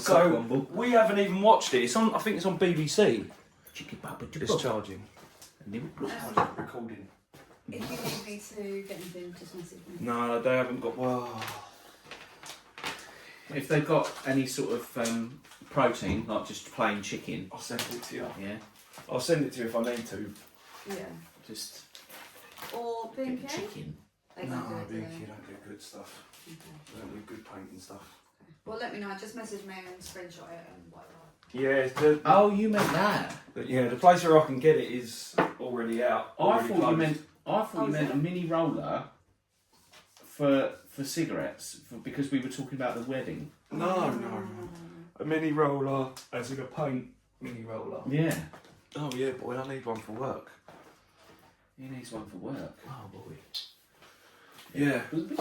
So we haven't even watched it. It's on. I think it's on BBC. It's charging. Recording. If you need me to get anything, just message me. No, they haven't got. Well, if they've got any sort of protein, like just plain chicken. I'll send it to you. Yeah. I'll send it to you if I need to. Yeah. Just. Or B&K? Chicken. They No, don't do it, B&Q don't do good stuff. Okay. They don't do good paint and stuff. Well, let me know. Just message me and screenshot it and whatever. Yeah. Oh, you meant that? Yeah, the place where I can get it is already out. I thought you meant a mini roller for cigarettes because we were talking about the wedding. No. A mini roller, as in a paint mini roller. Yeah. Oh yeah, boy, I need one for work. He needs one for work. Oh boy. Yeah. Have a good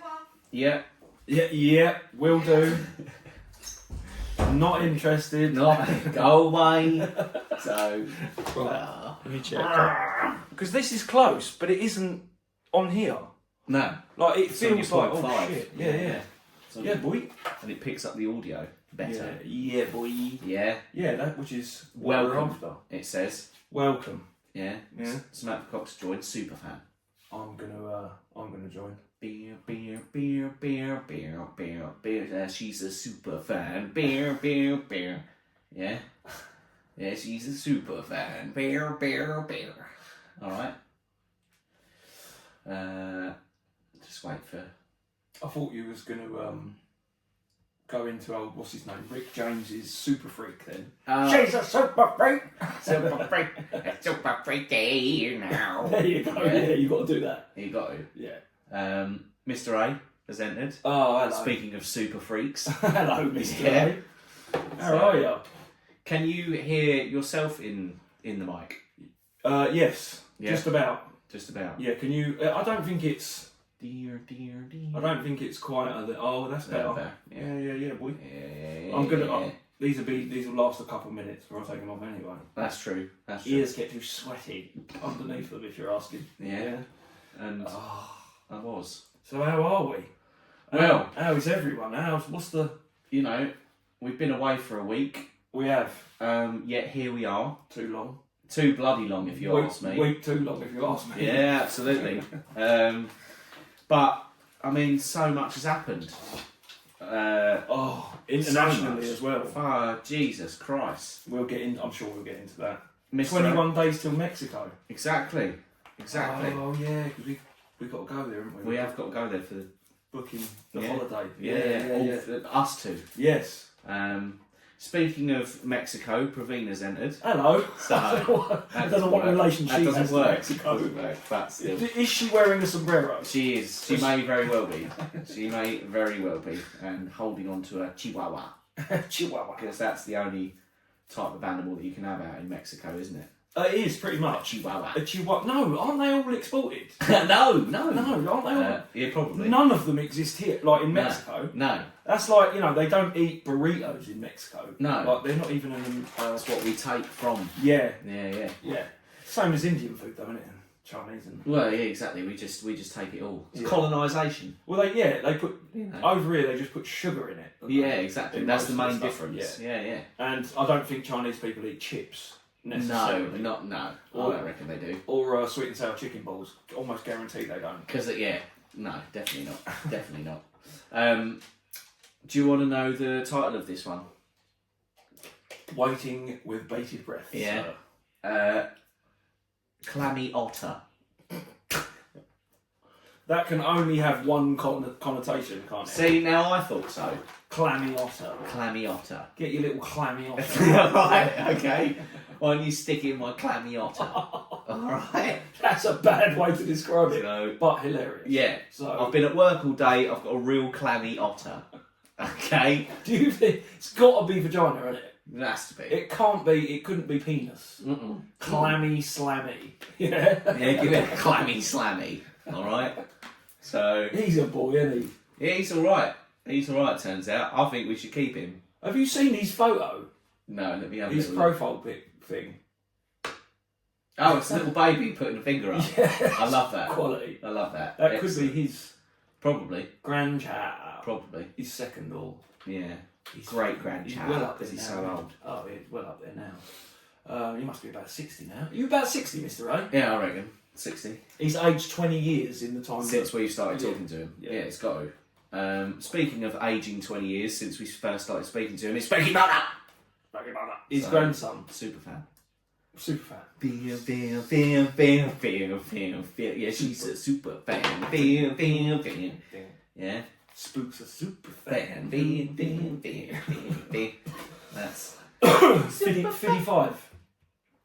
one. Yeah. Yeah, will do. Not interested. Not go away. So. Let me check. Because this is close, but it isn't on here. No. Like it It's on feels your like 0.5. shit. Yeah. Yeah, boy. And it picks up the audio better. Yeah, boy. Yeah. Yeah, that which is what we're Welcome. after. It says. Welcome. Yeah. Yeah. Samantha Cox joined Superfan. I'm gonna join. Beer. She's a super fan. Beer. Yeah. Yeah, she's a super fan. Beer. All right. Just wait for. I thought you was gonna go into what's his name, Rick James's Super Freak then. She's a super freak. super freaky now. There you go. Yeah, you got to do that. You got to. Yeah. Mr. A has entered. Oh, hello. Speaking of super freaks. Hello, Mr. Yeah. A. How are you? Can you hear yourself in the mic? Yes. Yeah. Just about. Just about. Yeah. Can you? I don't think it's. Dear. I don't think it's quite. That's better. There. Yeah, boy. Yeah. I'm gonna. These will last a couple of minutes before I take them off anyway. That's true. Ears get too sweaty underneath them if you're asking. Yeah. And I was. So how are we? Well, how is everyone? What's the? You know, we've been away for a week. We have. Yet here we are. Too long. Too bloody long, if you ask me. Week too long, if you ask me. Yeah, absolutely. But I mean, so much has happened. Internationally so as well. Oh, Jesus Christ! I'm sure we'll get into that. Mr. 21 days till Mexico. Exactly. Oh yeah, because we got to go there, haven't we? We have got to go there for the booking the Yeah. holiday. Yeah. Us two. Yes. Speaking of Mexico, Pravina's entered. Hello. So I don't know what relation she that has doesn't work. to Mexico. Doesn't work, but still. Is she wearing a sombrero? She is. She may very well be. She may very well be. And holding on to a chihuahua. Chihuahua. Because that's the only type of animal that you can have out in Mexico, isn't it? It is, pretty much. Chihuahua. A chihuahua. No, aren't they all exported? No, No, aren't they all? yeah, probably. None of them exist here, like in Mexico. No. That's like, they don't eat burritos in Mexico. No. Like, they're not even in them. That's what we take from. Yeah. Yeah. Same as Indian food, though, isn't it? And Chinese and. Well, yeah, exactly. We just take it all. It's Yeah. colonisation. Well, they put You know. over here. They just put sugar in it. don't Yeah, they? exactly. In That's the most of main stuff, difference. Yeah. Yeah. And I don't think Chinese people eat chips necessarily. No. I Or- don't reckon they do. Or sweet and sour chicken balls. Almost guaranteed they don't. Because no, definitely not. Definitely not. Do you want to know the title of this one? Waiting with bated breath. Yeah. Clammy Otter. That can only have one connotation, can't it? See, now I thought so. Clammy otter. Clammy Otter. Get your little clammy otter. Right, okay. Why don't you stick in my Clammy Otter? Alright. That's a bad way to describe it, So, but hilarious. yeah. So, I've been at work all day, I've got a real Clammy Otter. Okay? do you think it's got to be vagina, isn't it? It has to be. It can't be. It couldn't be penis. Mm-mm. Clammy, slammy. Yeah. Yeah, give it a Clammy Slammy. Alright? So, He's a boy, isn't he? yeah, he's alright. He's alright, turns out. I think we should keep him. Have you seen his photo? No, let me have a His little look. profile pic thing. Oh, it's a little baby putting a finger up. Yeah. I love that. Quality. I love that. That could Excellent. be his Probably. grandchild. probably. He's second or... Yeah. He's Great-grand he's chap, well up there because he's now, so isn't he? old. Oh, he's well up there now. He must be about 60 now. Are you about 60, Mr. Ray? Yeah, I reckon. 60. He's aged 20 years in the time... Since we started Yeah. talking to him. Yeah. Yeah, it's got to. Speaking of aging 20 years since we first started speaking to him, it's Becky Mother! His So, grandson. Super fan. Super fan. Yeah, she's a super fan. Yeah. Spook's a super fan. That's 55.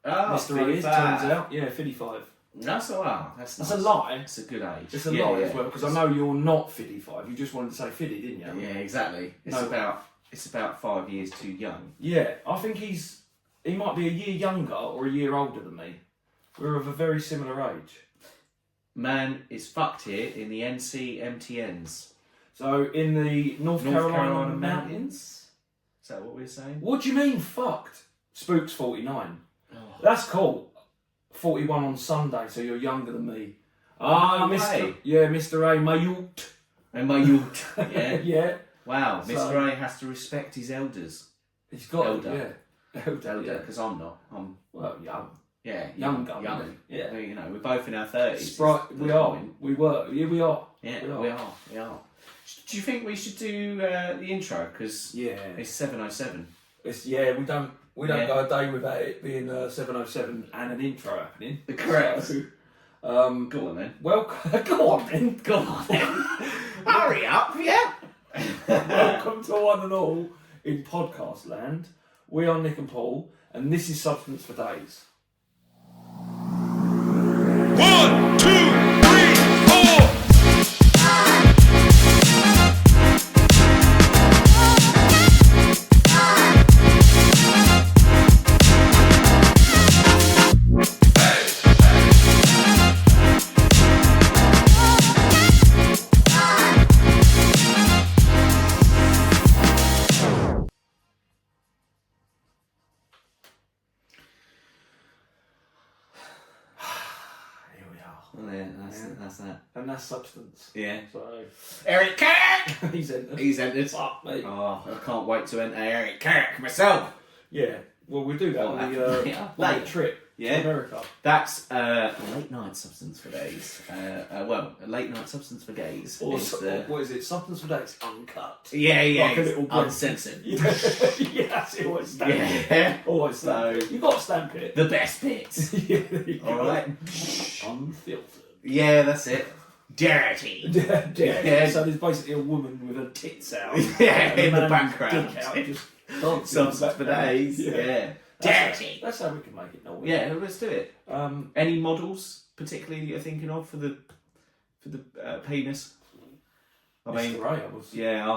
oh, Mr. Ray is, turns out. Yeah, 55. That's a wow. That's nice. a lie. It's a good age. It's a lie as well, because I know you're not 55. You just wanted to say 50, didn't you? Yeah, exactly. It's No. about 5 years too young. Yeah, I think he might be a year younger or a year older than me. We're of a very similar age. Man is fucked here in the NCMTNs. So in the North Carolina mountains. Is that what we're saying? What do you mean fucked? Spook's 49. Oh. That's cool. 41 on Sunday, so you're younger than me. Ah, No Mr. way. Yeah, Mr. A, my youth. And my youth. Yeah. Yeah. Wow, So- Mr. A has to respect his elders. He's got Elder. Yeah. Elder, Elder, yeah. because I'm not. I'm Well, young. younger. Young. Yeah. Well, you know, we're both in our 30s. Sprite, we are. We were. Yeah, we are. Yeah, We are. we are. Do you think we should do the intro? Because Yeah. it's 7:07. We don't Yeah. go a day without it being 7:07 and an intro happening. Correct. So, Go on then. welcome. Go on then. Go on then. Hurry up, yeah. Welcome to one and all in podcast land. We are Nick and Paul, and this is Substance for Days. 1, 2, 3, 4. Here we are. Well, yeah, that's that. And that's Substance. Yeah. So, Eric Kirk! he's entered. He's entered. Fuck me. Oh, I can't wait to enter Eric Kirk myself. Yeah. Well, we'll do that Well, on yeah. the trip Yeah. to America. That's a late night substance for days. A late night substance for gays. Or is the... what is it? Substance for Days uncut. Yeah, Like a little blend. uncensored. Yeah, that's it. Always stamp it. Yeah. Always stamp it. You got to stamp it. The best bits. Yeah, there you go. Alright. Unfiltered. Yeah, that's it. Dirty. Yeah. Yeah. So there's basically a woman with her tits out. Yeah, and a in the man's background. dick out, just dancing Substance in the for background. days. Yeah. That's Dirty. That's how we can make it. No, Yeah, let's do it. Um, Any models particularly you're thinking of for the penis? I mean, Mr. Ray, I was. yeah,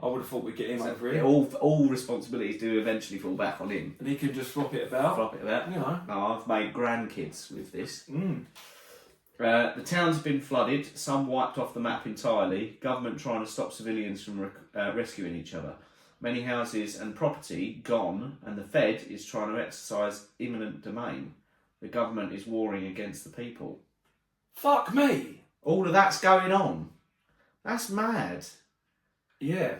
I would have thought we'd get him over yeah. here, All responsibilities do eventually fall back on him. and he can just flop it about. Flop it about. You know. Oh, I've made grandkids with this. Mm. The town's been flooded, some wiped off the map entirely, government trying to stop civilians from rescuing each other. Many houses and property gone, and the Fed is trying to exercise eminent domain. The government is warring against the people. Fuck me. All of that's going on. That's mad. Yeah.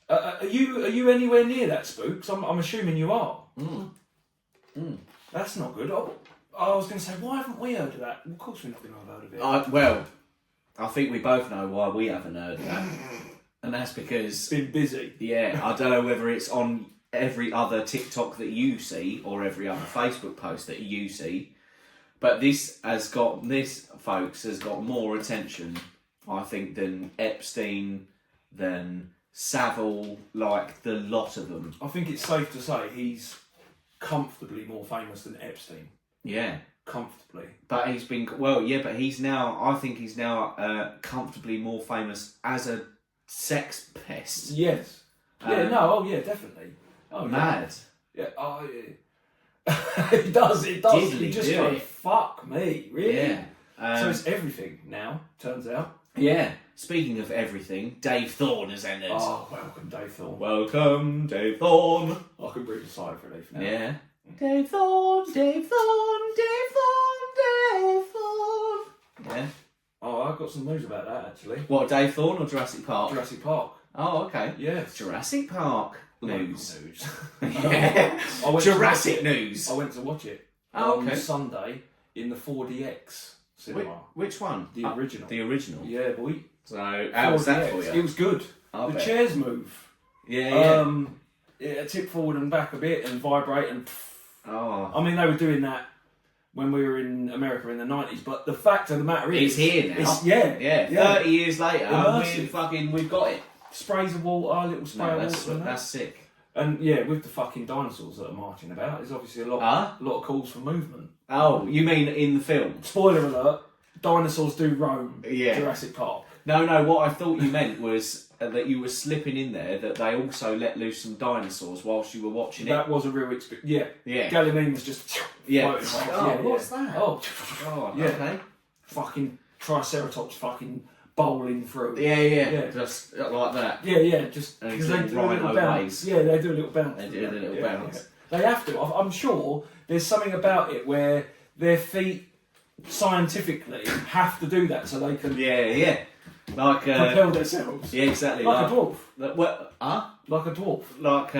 Are you anywhere near that, Spooks? I'm assuming you are. That's not good. Oh, I was going to say, why haven't we heard of that? Well, of course we're not going to have heard of it. Well, I think we both know why we haven't heard of that. And that's because, It's been busy. yeah, I don't know whether it's on every other TikTok that you see or every other Facebook post that you see, but this, folks, has got more attention, I think, than Epstein, than Savile, like the lot of them. I think it's safe to say he's comfortably more famous than Epstein. Yeah. Comfortably. But he's been, well, yeah, but I think he's now comfortably more famous as a sex pest. Yes. Yeah, definitely. Oh, Mad. Yeah. Oh, yeah. It does. Diddly You just do go, it. fuck me, really? Yeah. So it's everything now, turns out. Yeah. Speaking of everything, Dave Thorne has entered. Oh, welcome, Dave Thorne. Welcome, Dave Thorne. I can breathe a sigh of relief now. Yeah. Dave Thorne, Dave Thorne, Dave Thorne, Dave Thorne. Yeah. Oh, I've got some news about that, actually. What, Dave Thorne or Jurassic Park? Jurassic Park. Oh, okay. Yeah. Jurassic Park news. News. Yeah. I went to Jurassic watch it. news. I went to watch it Oh, on Sunday in the 4DX cinema. Which one? The original. The original. Yeah, boy. So, how was that for 4DX. you? It was good. I The bet. chairs move. Yeah. It tip forward and back a bit and vibrate and. Oh. I mean, they were doing that when we were in America in the 90s, but the fact of the matter is, It's here now. Yeah. 30 years later, Immersive. we've got it. Sprays of water, little spray No, of that's, water. And that. that's sick. And yeah, with the fucking dinosaurs that are marching about, there's obviously a lot of calls for movement. Oh, you mean in the film? Spoiler alert: dinosaurs do roam Jurassic Park. No, what I thought you meant was that you were slipping in there that they also let loose some dinosaurs whilst you were watching it. That was a real experience. Yeah. Yeah. Gallimimus was just Yeah. floating past. Oh, what's that? Oh, God, yeah. okay. Fucking Triceratops fucking bowling through. Yeah. Just like that. Yeah, just And because it's they do a rhino little bounce. waves. Yeah, they do a little bounce. They do a little bounce. Yeah. They have to. I'm sure there's something about it where their feet scientifically have to do that so they can Yeah. Like propel themselves. yeah, exactly. Like a dwarf. Like a dwarf. Like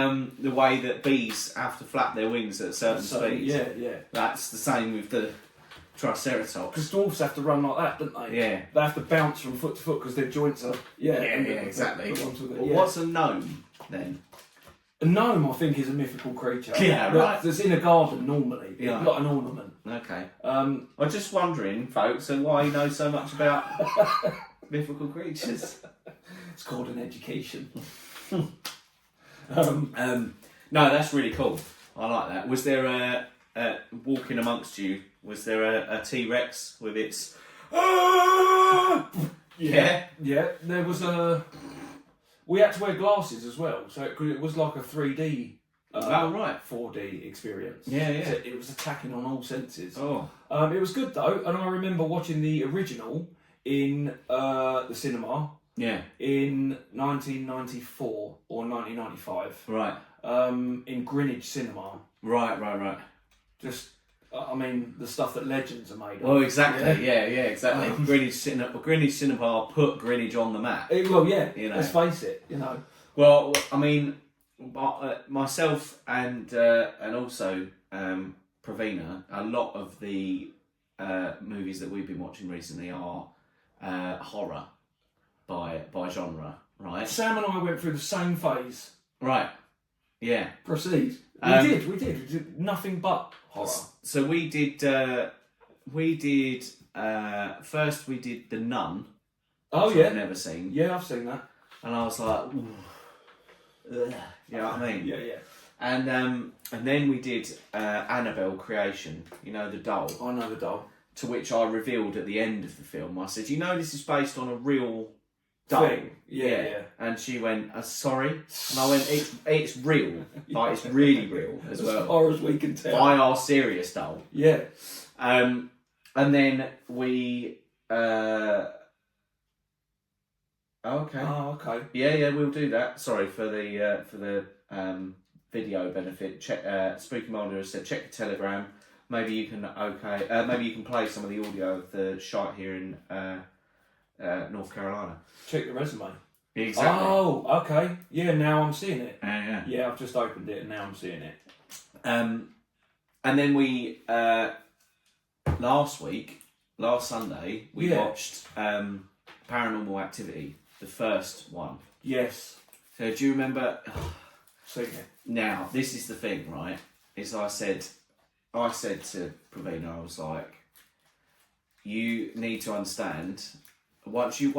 the way that bees have to flap their wings at certain speeds. Yeah. That's the same with the Triceratops. Because dwarfs have to run like that, don't they? Yeah. They have to bounce from foot to foot because their joints are... Exactly. the ones with it, Well, what's a gnome then? A gnome, I think, is a mythical creature. Yeah, right. That's in a garden normally. Yeah. Like an ornament. Okay. Um, I'm just wondering, folks, why you know so much about mythical creatures. it's called an education. No, that's really cool. I like that. Was there walking amongst you? Was there a T-Rex with its? Yeah. There was a. We had to wear glasses as well, so it was like a 3D. Oh, right. 4D experience. Yeah. So it was attacking on all senses. Oh. It was good though, and I remember watching the original in the cinema. Yeah. In 1994 or 1995. Right. In Greenwich Cinema. Right. Just, I mean, the stuff that legends are made of. Well, exactly. Yeah, exactly. Greenwich Cinema put Greenwich on the map. Well, yeah. You know. Let's face it. You know. Well, I mean, myself and also Pravina, a lot of the movies that we've been watching recently are horror by genre, right? Sam and I went through the same phase. Right. Yeah. Proceed. We did nothing but horror. So we did. First we did The Nun. Oh which yeah. I've never seen. Yeah, I've seen that. And I was like, ooh. Ugh. You know what I mean? Yeah. And then we did Annabelle Creation. You know, the doll. I know the doll. To which I revealed at the end of the film. I said, you know, this is based on a real doll. Thing. Yeah. And she went, sorry. And I went, it's real. Like, it's really real as well. As far as we can tell. By our serious doll. Yeah. And then we. Okay. Oh, okay. Yeah, we'll do that. Sorry for the video benefit. Check. Spooky Mulder has said, check the Telegram. Maybe you can maybe you can play some of the audio of the shite here in North Carolina. Check the resume. Exactly. Oh, okay. Yeah, now I'm seeing it. Yeah. Yeah, I've just opened it and now I'm seeing it. And then we last Sunday we watched Paranormal Activity, the first one. Yes. So do you remember? Seen it. Now this is the thing, right? Is I said to Pravina, I was like, you need to understand. Once you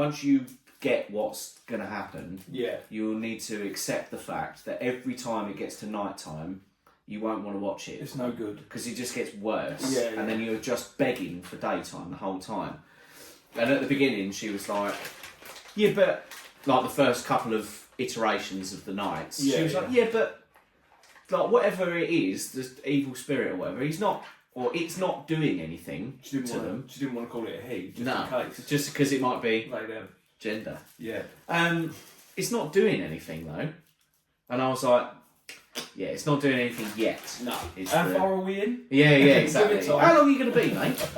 get what's going to happen, you'll need to accept the fact that every time it gets to night time, you won't want to watch it. It's no good. Because it just gets worse. Yeah. And then you're just begging for daytime the whole time. And at the beginning, she was like, yeah, but... Like the first couple of iterations of the nights. She was like, yeah, but... Like, whatever it is, the evil spirit or whatever, it's not doing anything to them. She didn't want to call it a he, just in case. Just because it might be gender. Yeah. It's not doing anything though. And I was like, yeah, it's not doing anything yet. No. How far are we in? Yeah, exactly. Give it time. How long are you going to be, mate?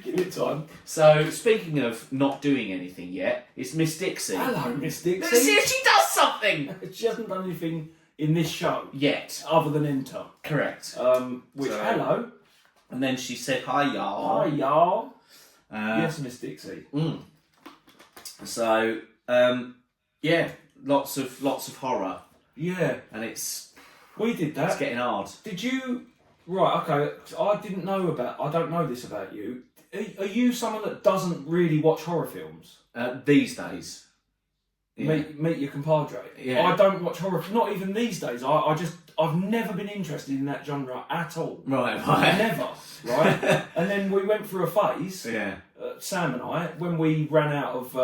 Give it time. So, speaking of not doing anything yet, it's Miss Dixie. Hello, Miss Let's Dixie. see if she does something! She hasn't done anything in this show Yet. other than enter. Correct. Which, So- hello. And then she said, hi, y'all. Hi, y'all. Uh, Yes, Miss Dixie. So, yeah, lots of horror. Yeah, And it's we did that. getting hard. Did you? Right, okay. I don't know this about you. Are you someone that doesn't really watch horror films? These days. Yeah. Meet your compadre. Yeah. I don't watch horror. Not even these days. I've never been interested in that genre at all. Right. Never. Right. And then we went through a phase. Yeah. Sam and I, when we ran out of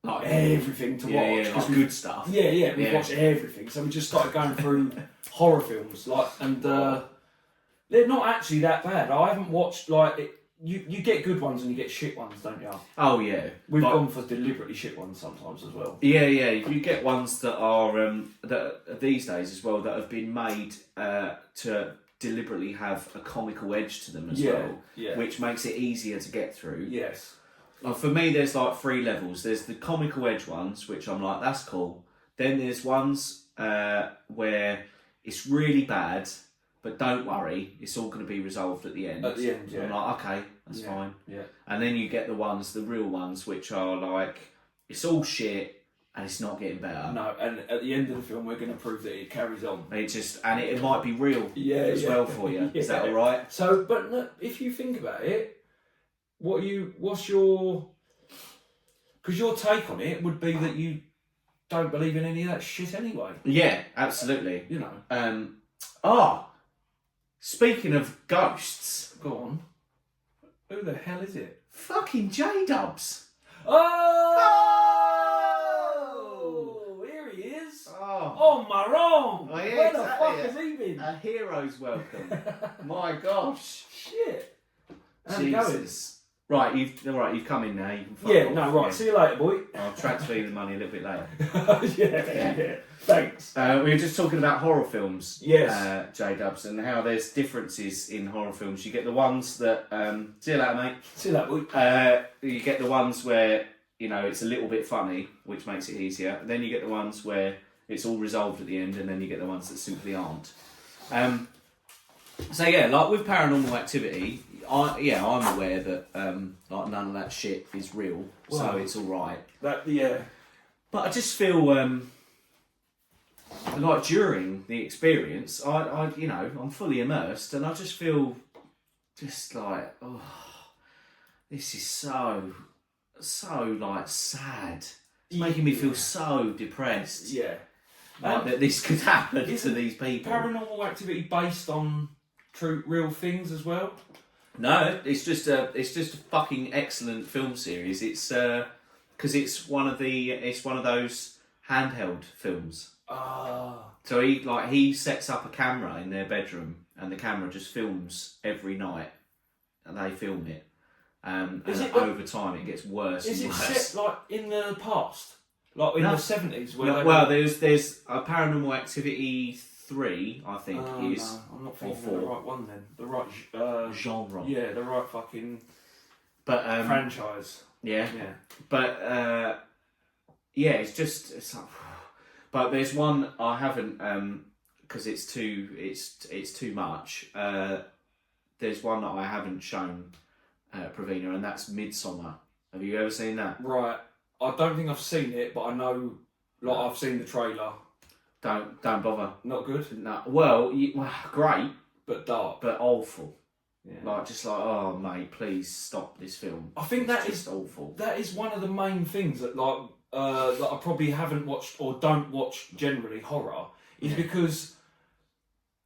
like everything to watch. Yeah, because like good stuff. Yeah, we Yeah. watched everything. So we just started going through horror films, and they're not actually that bad. I haven't watched you get good ones and you get shit ones, don't you? Oh yeah. We've But- gone for deliberately shit ones sometimes as well. Yeah. You get ones that are these days as well that have been made to deliberately have a comical edge to them as well, which makes it easier to get through. Yes. For me, there's like 3 levels. There's the comical edge ones, which I'm like, that's cool. Then there's ones where it's really bad, but don't worry, it's all going to be resolved at the end. At the end, So yeah. I'm like, okay, that's fine. Yeah. And then you get the real ones, which are like, it's all shit and it's not getting better. No, and at the end of the film, we're going to prove that it carries on. It might be real as well for you. Is that all right? So, but no, if you think about it, what's your? Because your take on it would be that you don't believe in any of that shit anyway. Yeah, absolutely. You know. Speaking of ghosts, Go on. Who the hell is it? fucking J-Dubs. Oh! Here he is. Oh, Maron! Oh, yeah, Where the exactly, fuck yeah. has he been? A hero's welcome. My gosh. Shit. How's it going? Jesus. Right, you've come in now. You can fuck Yeah, off. no, right. See you later, boy. I'll transfer you the money a little bit later. yeah. Thanks. We were just talking about horror films, Yes. J-Dubs, and how there's differences in horror films. You get the ones that, see you later, mate. See you later, boy. You get the ones where, it's a little bit funny, which makes it easier. Then you get the ones where it's all resolved at the end, and then you get the ones that simply aren't. So yeah, like with Paranormal Activity, I'm aware that like none of that shit is real, so it's all right. But I just feel like during the experience, I'm fully immersed, and I just feel just like, oh, this is so like sad. It's making me feel so depressed. Yeah. Like that this could happen to these people. Paranormal Activity based on real things as well? No, it's just a fucking excellent film series. It's because it's one of those handheld films. So he sets up a camera in their bedroom, and the camera just films every night, and they film it. And over time it gets worse Is and it worse. set like in the past? Like in the 70s? There's a Paranormal Activity 3, I think, is. No, I'm not thinking or of the 4. right one then. The right Genre. Yeah, the right fucking But franchise. yeah. Yeah. But it's like, but there's one I haven't because it's too much. There's one that I haven't shown Pravina, and that's Midsummer. Have you ever seen that? Right. I don't think I've seen it, but I know. I've seen the trailer. Don't bother. Not good. No. Well, great, but dark. but awful. Yeah. Oh mate, please stop this film. I think it's just awful. That is one of the main things that that I probably haven't watched or don't watch generally horror is because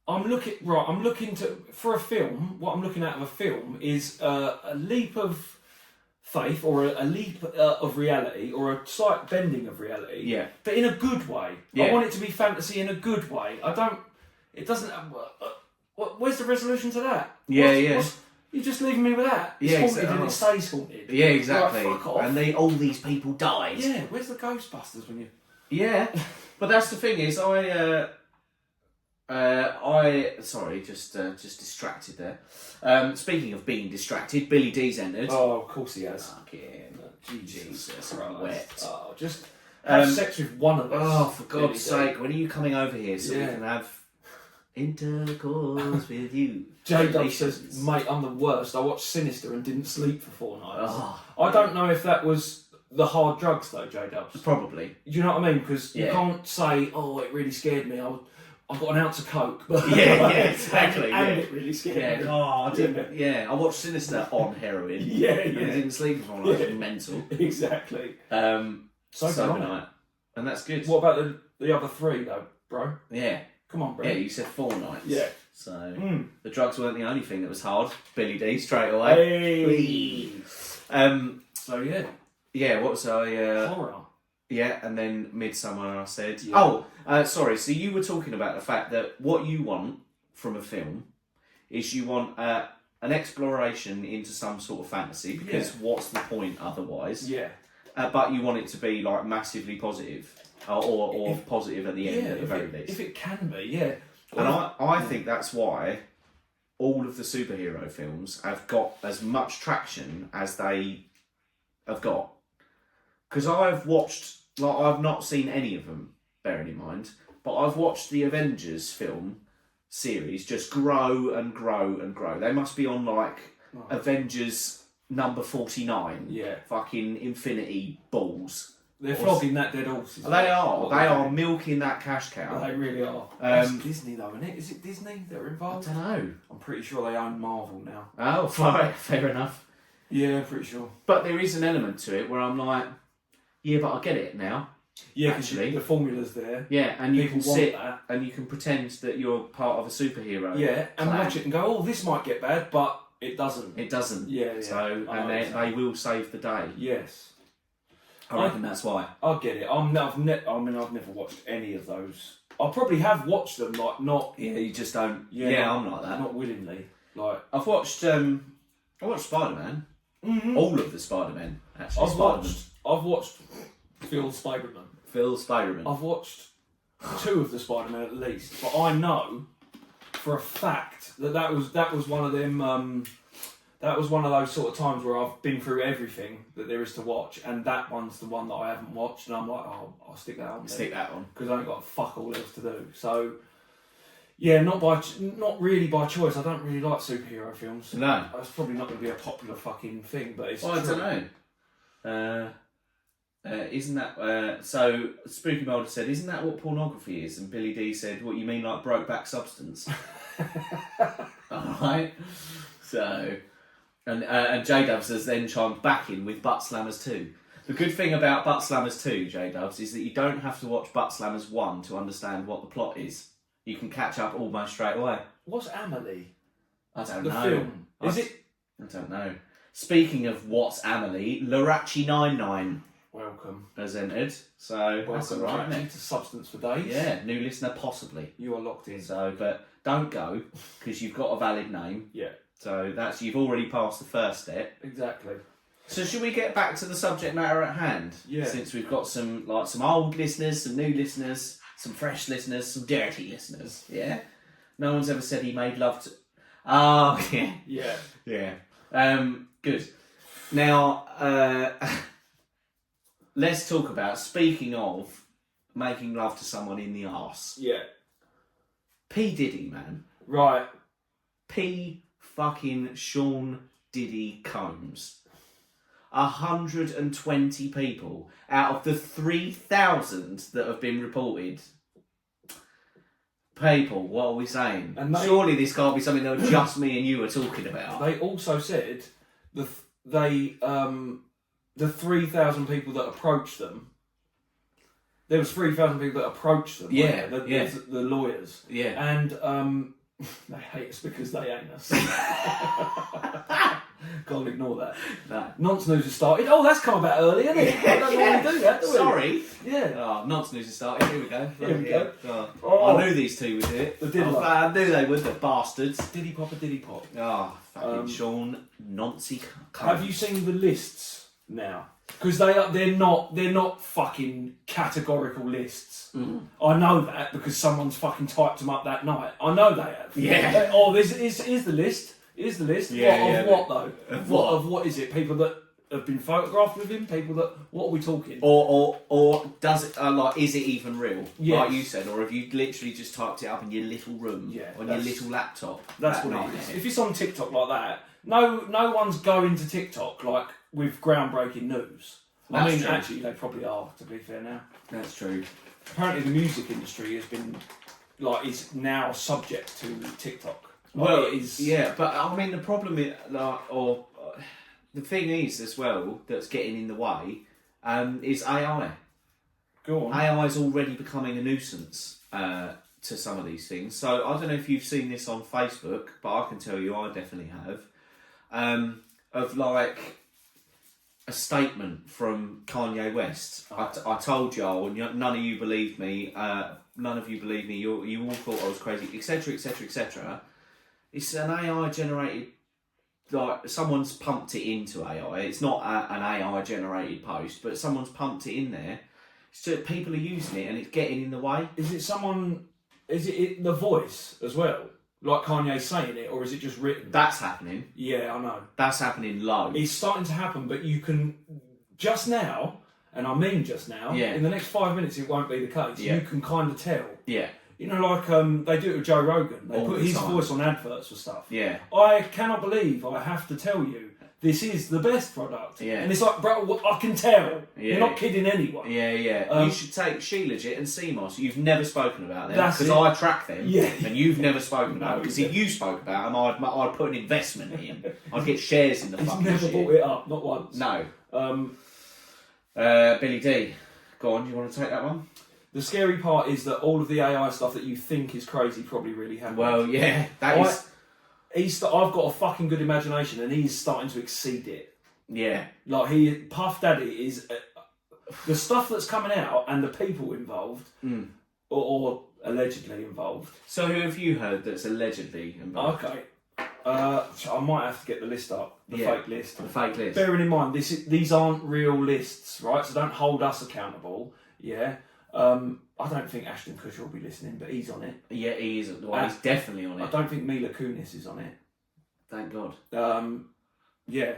I'm looking for a film. What I'm looking at of a film is a leap of faith or a leap of reality or a slight bending of reality. Yeah. But in a good way. Yeah. I want it to be fantasy in a good way. It doesn't. Where's the resolution to that? Yeah. You're just leaving me with that. It's Yeah, haunted exactly. and it stays haunted. Yeah, exactly. Like, fuck off. And all these people died. Yeah, where's the Ghostbusters when you... Yeah, but that's the thing is, Just distracted there. Speaking of being distracted, Billy D's entered. Oh, of course he has. Fucking Jesus Christ. Wept. Oh, just have sex with one of us. Oh, for Billy God's D. sake, when are you coming over here so we Yeah. can have intercourse with you? J-Dub says, mate, I'm the worst. I watched Sinister and didn't sleep for 4 nights. Oh, I don't know if that was the hard drugs though, J-Dubs. probably. Do you know what I mean? Because you Yeah. can't say, oh, it really scared me. I've got an ounce of coke. But Yeah, exactly. and yeah. it really scared Yeah, me. oh, I didn't. Yeah, I watched Sinister on heroin. Yeah, And I yeah. didn't sleep for 4 nights. Yeah. Mental. Exactly. So good on it. night. And that's good. What about the other 3 though, bro? Yeah. Come on, bro. Yeah, you said 4 nights. Yeah. So the drugs weren't the only thing that was hard. Billy D straight away. Hey. So yeah, Yeah. What was I? horror. Yeah, and then Midsummer. I said. Yeah. Oh, sorry. So you were talking about the fact that what you want from a film is you want an exploration into some sort of fantasy because what's the point otherwise? Yeah. But you want it to be like massively positive or positive at the end at the very least. If it can be, yeah. And I think that's why all of the superhero films have got as much traction as they have got. Because I've watched, like, I've not seen any of them, bearing in mind, but I've watched the Avengers film series just grow and grow and grow. They must be on, like, Avengers number 49. Yeah. Fucking Infinity Balls. They're flogging that dead horse. They are milking that cash cow. They really are. It's Disney though, isn't it? Is it Disney that are I involved? don't know. I'm pretty sure they own Marvel now. Oh, fair enough. Yeah, pretty sure. But there is an element to it where I'm like, yeah, but I get it now. Yeah, Actually. the formula's there. Yeah, and you People can want sit that. and you can pretend that you're part of a superhero. Yeah, and clan. watch it and go, oh, this might get bad, but it doesn't. It doesn't. Yeah. So, I and know they will save the day. Yes. I reckon that's why. I get it. I've never watched any of those. I probably have watched them, like not. Yeah, you just don't. Yeah, Yeah, not- I'm like that. Not willingly. Like I've watched. I watched Spider-Man. All of the Spider-Men actually. I've watched Phil Spider-Man. Phil Spider-Man. I've watched 2 of the Spider-Man at least, but I know for a fact that was one of them. That was one of those sort of times where I've been through everything that there is to watch, and that one's the one that I haven't watched, and I'm like, oh, I'll stick that on. Stick that on. Because I ain't got fuck all else to do. So, yeah, not really by choice. I don't really like superhero films. No. It's probably not going to be a popular fucking thing, but it's. Well, I true. don't know. Isn't that so? Spooky Mulder said, "Isn't that what pornography is?" And Billy D said, "What you mean, like brokeback substance?" All right. So, and J Dubs has then chimed back in with Butt Slammers 2. The good thing about Butt Slammers 2, J Dubs, is that you don't have to watch Butt Slammers 1 to understand what the plot is. You can catch up almost straight away. What's Amelie? I don't The know. film. Is it? I don't know. Speaking of what's Amelie, Larachi99 Welcome. has entered, so that's Welcome alright, isn't it? to Substance for Days. Yeah, new listener possibly. You are locked in. So, but don't go because you've got a valid name. Yeah. So that's you've already passed the first step. Exactly. So should we get back to the subject matter at hand? Yeah. Since we've got some old listeners, some new listeners, some fresh listeners, some dirty listeners. Yeah. No one's ever said he made love to. Oh yeah. Yeah. Yeah. Good. Now, let's talk about, speaking of making love to someone in the arse. Yeah. P. Diddy, man. Right. P. fucking Sean Diddy Combs. 120 people out of the 3,000 that have been reported. People, what are we saying? And they- Surely this can't be something that just me and you are talking about. They also said the 3,000 people that approached them. There was 3,000 people that approached them. Yeah, weren't there? yeah. The lawyers. Yeah. And they hate us because they ain't us. Can't ignore that. No. Nonce News has started. Oh, that's come about early, isn't it? I don't normally do that, do we? Sorry. Yeah. Oh, Nonce News has started. Here we go. Here we go. Oh. I knew these two would do it. The Diddler. I knew they would, the bastards. Diddy pop a diddy pop. Oh, fucking Sean Noncy. Have you seen the lists now? Because they're not fucking categorical lists. I know that because someone's fucking typed them up that night. I know they have. Yeah. Oh, here's the list. Here's the list. Yeah, What though? Of what? What is it? People that have been photographed with him. People that. What are we talking? Or does it like? Is it even real? Yes. Like you said, or have you literally just typed it up in your little room on your little laptop? That's that what night? it is. If it's on TikTok like that, no one's going to TikTok like with groundbreaking news. That's I mean, true. actually, they probably are. To be fair, now. That's true. Apparently, the music industry has been is now subject to TikTok. Well, it is. Yeah, but I mean, the problem is, the thing is as well that's getting in the way is AI. Go on. AI is already becoming a nuisance to some of these things. So I don't know if you've seen this on Facebook, but I can tell you I definitely have. Of like a statement from Kanye West. I told y'all, and none of you believed me. None of you believed me. You all thought I was crazy, etc., etc., etc. It's an AI generated. Like someone's pumped it into AI. It's not an AI generated post, but someone's pumped it in there. So people are using it, and it's getting in the way. Is it someone? Is it the voice as well? Like Kanye saying it, or is it just written? That's happening. Yeah, I know. That's happening low. It's starting to happen, but you can just now, and I mean just now. Yeah. In the next 5 minutes, it won't be the case. Yeah. You can kind of tell. Yeah. You know, like they do it with Joe Rogan. They All put the his time. voice on adverts for stuff. Yeah. I cannot believe I have to tell you this is the best product. Yeah. And it's like, bro, I can tell. Yeah. You're not kidding anyone. Yeah, yeah. You should take She Legit and CMOS. You've never spoken about them That's because it. I track them. Yeah. And you've never spoken about No, them because if you spoke about them, I'd put an investment in. I'd get shares in the He's fucking never shit. brought it up, not once. No. Billy D. Go on. Do you want to take that one? The scary part is that all of the AI stuff that you think is crazy probably really happened. Well, yeah. That is. I've got a fucking good imagination, and he's starting to exceed it. Yeah. Like Puff Daddy is the stuff that's coming out, and the people involved, or allegedly involved. So who have you heard that's allegedly involved? Okay, so I might have to get the list up, the fake list. The fake list. Bearing in mind, these aren't real lists, right? So don't hold us accountable. Yeah. I don't think Ashton Kutcher will be listening, but he's on it. Yeah, he is. Well, he's definitely on I it. don't think Mila Kunis is on it. Thank God. Yeah.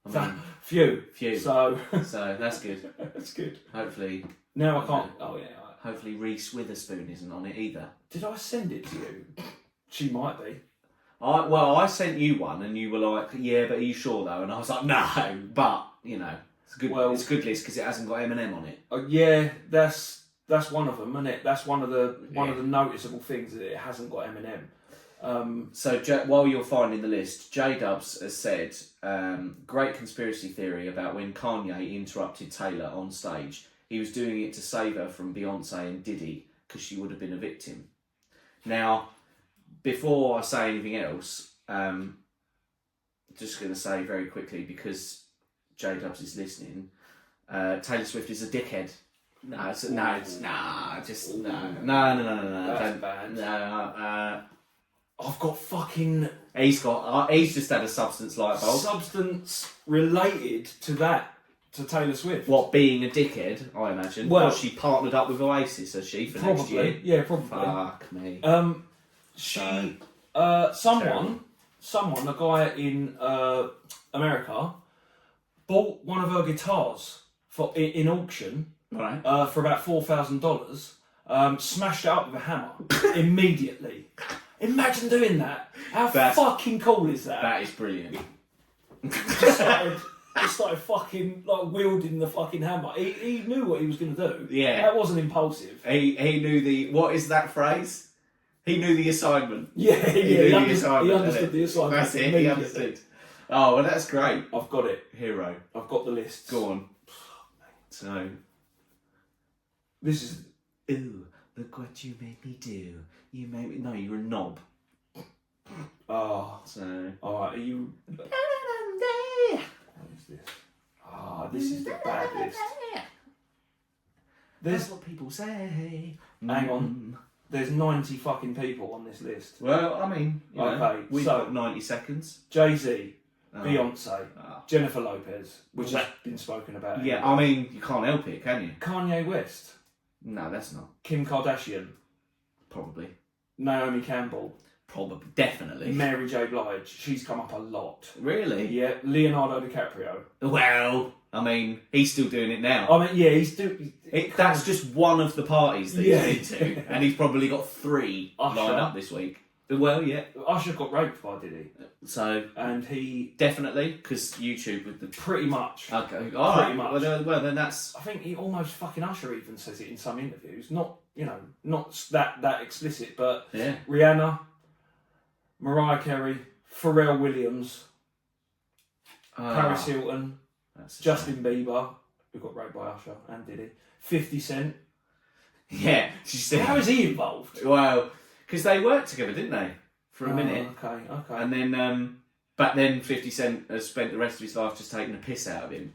I mean, Few. So So that's good. that's good. Hopefully, Now I can't. Oh yeah. hopefully Reese Witherspoon isn't on it either. Did I send it to you? She might be. I sent you one and you were like, yeah, but are you sure though? And I was like, no, but you know, it's a good. Well- it's a good list because it hasn't got Eminem on it. Yeah, that's one of them, isn't it? That's one of the noticeable things that it hasn't got Eminem. So while you're finding the list, J-Dubs has said, great conspiracy theory about when Kanye interrupted Taylor on stage. He was doing it to save her from Beyonce and Diddy because she would have been a victim. Now, before I say anything else, just going to say very quickly because J-Dubs is listening, Taylor Swift is a dickhead. No. That's bad. No, I've got fucking he's just had a substance light bulb. substance related to Taylor Swift. What, being a dickhead, I imagine. Well- She partnered up with Oasis, has she, for next year? Probably, yeah, probably. Fuck me. Someone, a guy in America, bought one of her guitars in auction Right. for about $4,000. Smashed it up with a hammer immediately. Imagine doing that. How fucking cool is that? That is brilliant. Just started fucking like wielding the fucking hammer. He knew what he was going to do. Yeah. That wasn't impulsive. He knew what is that phrase? He knew the assignment. Yeah, He understood the assignment. That's it, he immediately. understood. Oh, well, that's great. I've got it. Hero. I've got the list. Go on. So, This is. ooh, look what you made me do. You made me. No, you're a knob. Oh. So. Alright, are you. What is this? This is the bad list. That's what people say. Hang on. There's 90 fucking people on this list. Well, I mean, you know, Okay, we've so- got 90 seconds. Jay-Z, Beyonce, Jennifer Lopez, which has been spoken about. Yeah, I mean, you can't help it, can you? Kanye West, No, that's not. Kim Kardashian, Probably. Naomi Campbell, Probably. Definitely. Mary J. Blige. She's come up a lot. Really? Yeah, Leonardo DiCaprio. Well, I mean, he's still doing it now. I mean, yeah, he's doing. That's just one of the parties that Yeah. he's been to, and he's probably got 3 Usher. lined up this week. Well, yeah. Usher got raped by Diddy, So and he definitely, because YouTube with the pretty much. okay, all right. much. Well, then that's I think he almost fucking Usher even says it in some interviews. Not not that explicit, but yeah. Rihanna, Mariah Carey, Pharrell Williams, Paris Hilton, That's Justin Bieber, who got raped by Usher and Diddy, 50 Cent. yeah. She said, How is he involved? well, because they worked together, didn't they, for a minute, Okay. and then but then 50 Cent has spent the rest of his life just taking a piss out of him.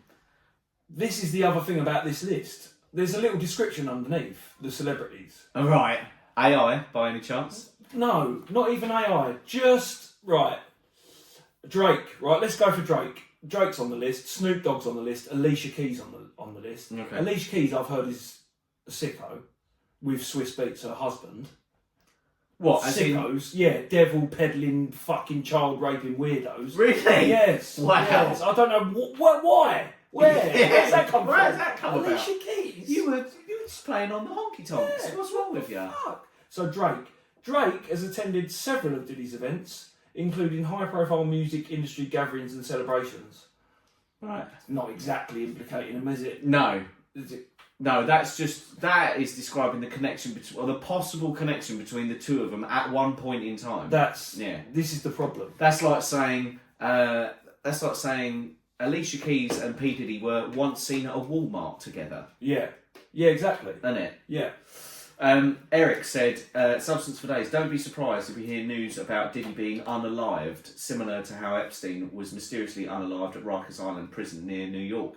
This is the other thing about this list. There's a little description underneath the celebrities. All right. AI by any chance? No, not even AI. Just right. Drake. Right. Let's go for Drake. Drake's on the list. Snoop Dogg's on the list. Alicia Keys on the list. Okay. Alicia Keys, I've heard, is a sicko with Swiss Beats, her husband. What? As in, Sickos, yeah, devil peddling, fucking child raping weirdos. really? Yes. Wow. Yes. I don't know why. Where? Yeah. Where's that come Where from? has that come about? Alicia Keys. You were just playing on the honky tonks. Yeah. What's wrong with you? Fuck. So Drake has attended several of Diddy's events, including high-profile music industry gatherings and celebrations. Right. Not exactly implicating him, is it? No. Is it? No, that is describing the connection between, or the possible connection between the two of them at one point in time. This is the problem. That's like saying Alicia Keys and P Diddy were once seen at a Walmart together. Yeah, exactly. Isn't it? Yeah. Eric said, Substance for Days, don't be surprised if you hear news about Diddy being unalived, similar to how Epstein was mysteriously unalived at Rikers Island prison near New York.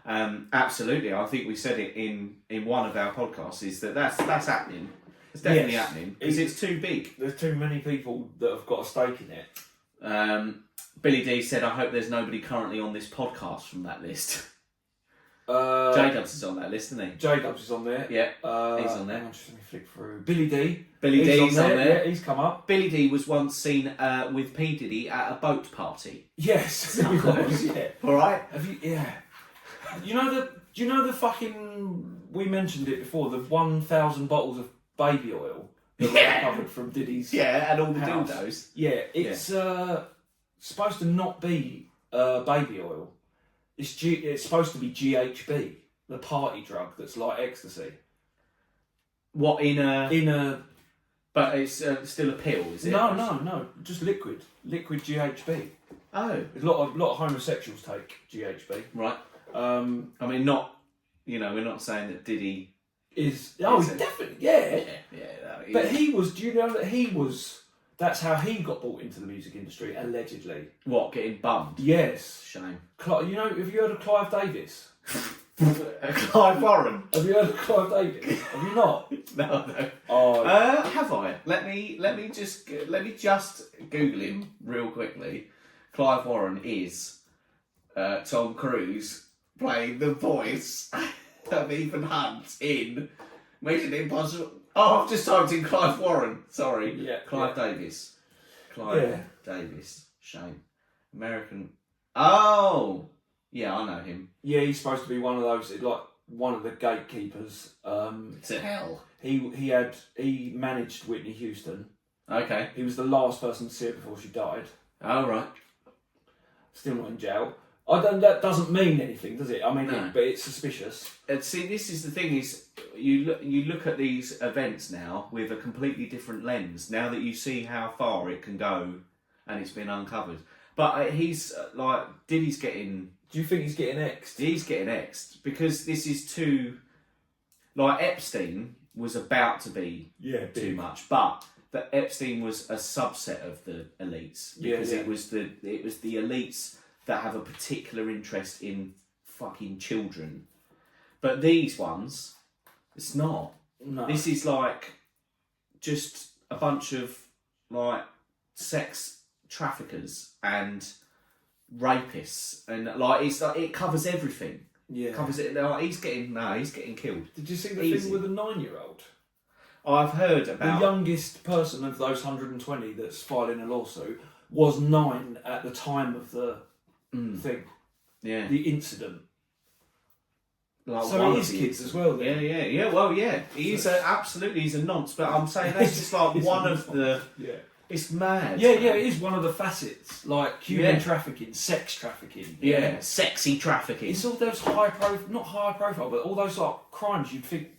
Absolutely, I think we said it in one of our podcasts, is that's happening. It's definitely happening, because it's too big. There's too many people that have got a stake in it. Billy D said, I hope there's nobody currently on this podcast from that list. J-Dubs is on that list, isn't he? J-Dubs is on there. Yeah, he's on there. Just let me flick through. Billy D. Billy D's on there. Yeah, he's come up. Billy D was once seen with P Diddy at a boat party. Yes, he was, yeah. All right. Have you? Yeah. Do you know the fucking? We mentioned it before. The 1,000 bottles of baby oil that were recovered from Diddy's. Yeah, and all the house. dildos. Yeah, it's supposed to not be baby oil. It's supposed to be GHB, the party drug that's like ecstasy. What in a? a But it's still a pill, is it? No, just liquid GHB. Oh, A lot of homosexuals take GHB. right. I mean, not. We're not saying that Diddy is it? definitely yeah. Yeah. But he was. Do you know that he was? That's how he got brought into the music industry, allegedly. What, getting bummed? Yes. Shame. Have you heard of Clive Davis? Clive Warren. Have you heard of Clive Davis? Have you not? No. Oh, Have I? Let me just Google him real quickly. Clive Warren is Tom Cruise playing the voice of Ethan Hunt in Mission Impossible. Oh, I've just typed in Clive Warren. Sorry. Yeah. Clive Davis. Clive Yeah. Davis. Shame. American. Oh! Yeah, I know him. yeah, he's supposed to be one of those, like one of the gatekeepers. To hell. He managed Whitney Houston. Okay. He was the last person to see her before she died. Oh, right. Still not in jail. That doesn't mean anything, does it? I mean, No. but it's suspicious. And see, this is the thing: is you look at these events now with a completely different lens. Now that you see how far it can go, and it's been uncovered. But he's Diddy's getting. Do you think he's getting X'd? He's getting X'd because this is too. Like Epstein was about to be too much, but that Epstein was a subset of the elites because it was the elites that have a particular interest in fucking children. But these ones, it's not. No. This is like just a bunch of like sex traffickers and rapists, and like it covers everything. Yeah. Covers it. Like, he's getting killed. Did you see the Easy. thing with the 9-year-old? I've heard The about youngest person of those 120 that's filing a lawsuit was 9 at the time of the thing, yeah. the incident. Like So one it of is the- kids as well. Then. Yeah. Well, yeah. He's absolutely he's a nonce, but I'm saying that's just like He's one a of the. Yeah. It's mad. Yeah, man. it is one of the facets, like human Yeah. trafficking, sex trafficking. Yeah, sexy trafficking. It's all those not high profile, but all those like crimes you'd think,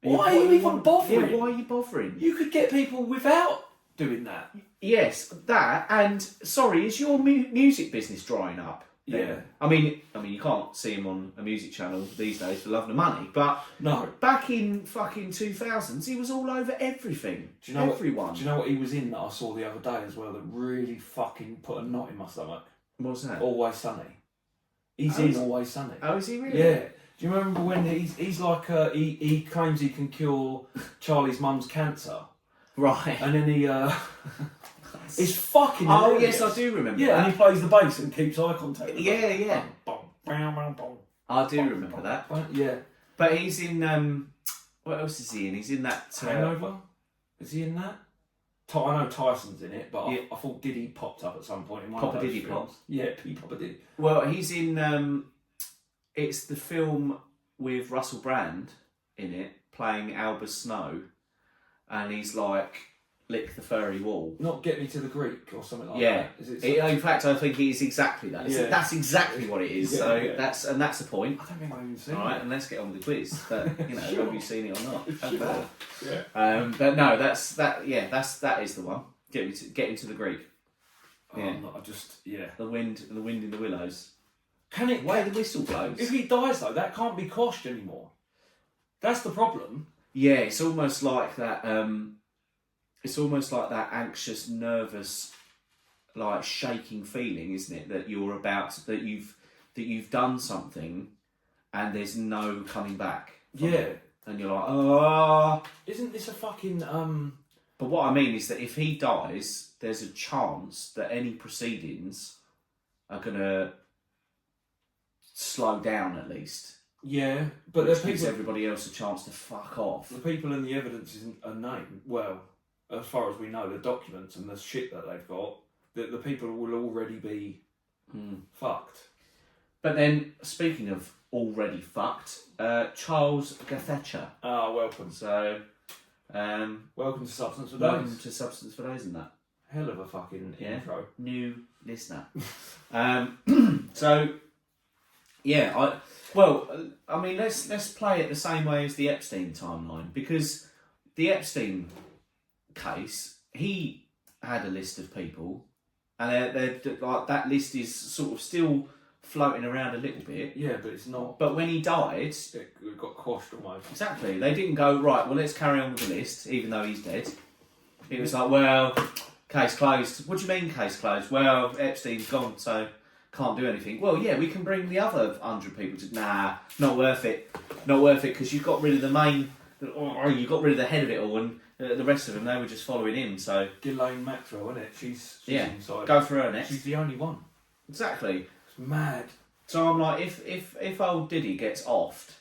Yeah, why are you even bothering? Yeah, why are you bothering? You could get people without doing that. Yes, that and sorry, is your music business drying up? Yeah. I mean, you can't see him on a music channel these days for love and money, but No. back in fucking 2000s, he was all over everything. Do you know everyone? What, do you know what he was in that I saw the other day as well that really fucking put a knot in my stomach? What's that? Always Sunny. He's Oh, in is- Always Sunny. Oh, is he really? Yeah. Do you remember when he's like he claims he can cure Charlie's mum's cancer, Right. and then he it's fucking. Oh hilarious. yes, I do remember. Yeah, and that. he plays the bass and keeps eye contact. with Yeah, her. yeah. Bum, bum, bum, bum, I do bum, remember bum, that. bum. Yeah. But he's in what else is he in? He's in that Hangover. Is he in that? I know Tyson's in it, but Yeah. I thought Diddy popped up at some point in one Papa of those Diddy films. Pop. Yeah, Papa Diddy. Well, he's in it's the film with Russell Brand in it, playing Albus Snow, and he's like lick the furry wall. Not Get Me to the Greek or something like Yeah. that. Is it? In fact, I think it is exactly that. Yeah. That's exactly what it is. Yeah, So yeah. that's the point. I don't think I've even seen All right, it. and let's get on with the quiz. But you know, Sure. whether you've seen it or not. Sure. Yeah. But no, that is the one. Get into the Greek. Yeah. I just The wind in the willows. Can it? Way the whistle blows. If he dies though, that can't be quashed anymore. That's the problem. Yeah, it's almost like that. It's almost like that anxious, nervous, like shaking feeling, isn't it? That you're that you've done something, and there's no coming back. from Yeah. it. And you're like, oh. Isn't this a fucking But what I mean is that if he dies, there's a chance that any proceedings are gonna slow down at least. Yeah, but Which there's gives people. everybody else a chance to fuck off. The people in the evidence isn't a name. Well, as far as we know, the documents and the shit that they've got, that the people will already be fucked. But then, speaking of already fucked, Charles Gathecher. Ah, welcome. So, Welcome to Substance for welcome Days. to Substance for Days and that. Hell of a fucking Yeah. intro. New listener. So, yeah, I mean, let's play it the same way as the Epstein timeline, because the Epstein case, he had a list of people, and they're like that list is sort of still floating around a little bit. Yeah, but it's not. But when he died, It got quashed almost. exactly, they didn't go right. Well, let's carry on with the list, even though he's dead. It was like, well, case closed. What do you mean, case closed? Well, Epstein's gone, so can't do anything. Well, yeah, we can bring the other 100 people to. Nah, not worth it. Not worth it, because you got rid of the main. You got rid of the head of it all, and the rest of them, they were just following him. So Ghislaine Maxwell, isn't it? She's yeah, inside. go for her next. She's the only one. Exactly. It's mad. So I'm like, if old Diddy gets offed,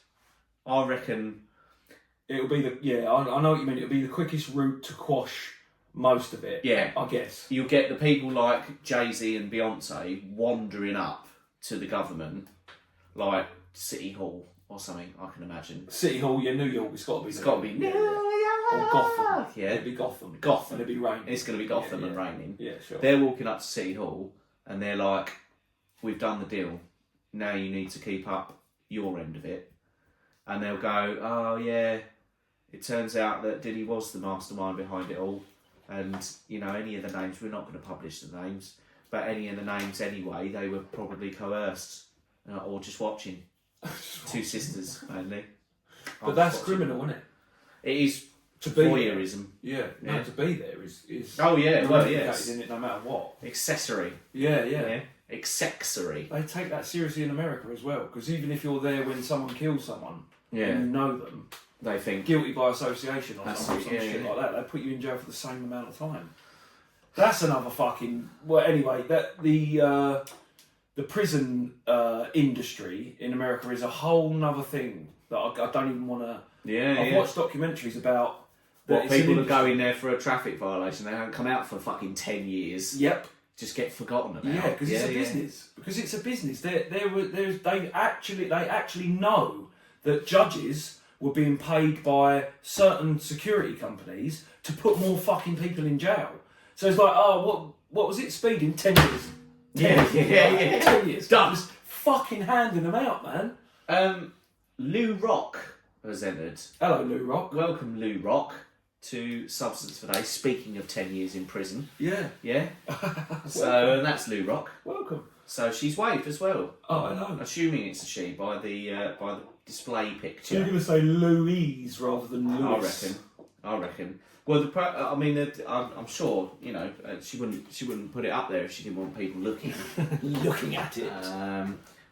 I reckon It'll be I know what you mean. It'll be the quickest route to quash most of it. Yeah. I guess. you'll get the people like Jay-Z and Beyonce wandering up to the government, like City Hall or something, I can imagine. City Hall, New York. It's got to be. It's got to be Yeah, New yeah. York. Or Gotham. Yeah. It'd be Gotham. Gotham. And it'd be raining. It's going to be Gotham Yeah, and yeah. raining. Yeah, sure. They're walking up to City Hall and they're like, we've done the deal. Now you need to keep up your end of it. And they'll go, oh yeah, it turns out that Diddy was the mastermind behind it all. And, any of the names, we're not going to publish the names, but any of the names anyway, they were probably coerced or just watching. Two sisters, mainly. But that's criminal, isn't it? It is To be voyeurism. Yeah. No, Yeah. to be there is. Oh yeah, well implicated yes. in it no matter what. Accessory. Yeah. Yeah. Accessory. They take that seriously in America as well, because even if you're there when someone kills someone, Yeah. and you know them, They think. guilty by association or That's some it, yeah, shit yeah. like that, they put you in jail for the same amount of time. That's another fucking. Well, anyway, the prison industry in America is a whole nother thing that I don't even want to. I've watched documentaries about what people are going there for a traffic violation. They haven't come out for fucking 10 years. Yep. Just get forgotten about. Yeah, because it's a business. Because it's a business. They actually know that judges were being paid by certain security companies to put more fucking people in jail. So it's like, oh, what was it? Speeding 10 years. 10 years. Done. Just fucking handing them out, man. Lou Rock has entered. Hello, Lou Rock. Welcome, Lou Rock, to Substance for Day. Speaking of 10 years in prison. Yeah. Yeah. So that's Lou Rock. Welcome. So she's waved as well. Oh, I know. Assuming it's a she by the display picture. So you're going to say Louise rather than Louis? I reckon. Well, I'm sure, you know, she wouldn't put it up there if she didn't want people looking at it.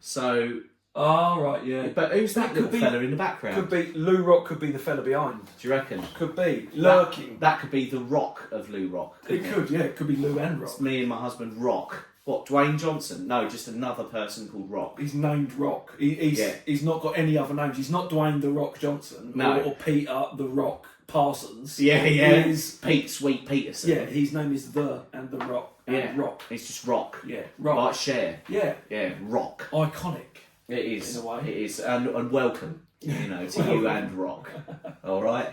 So. Oh, right, yeah. But who's that little fella in the background? Could be Lou Rock. Could be the fella behind. Do you reckon? Could be lurking. That could be the Rock of Lou Rock. It could, yeah. It could be Lou and Rock. It's me and my husband Rock. What? Dwayne Johnson? No, just another person called Rock. He's named Rock. He's not got any other names. He's not Dwayne the Rock Johnson. No. Or Peter the Rock Parsons. Yeah. He's Pete Sweet Peterson. Yeah, his name is the Rock. Rock. It's just Rock. Yeah, Rock. Like Cher. Yeah. Yeah, Rock. Iconic. It is. In a way. It is. And welcome, you know, to you and Rock. All right?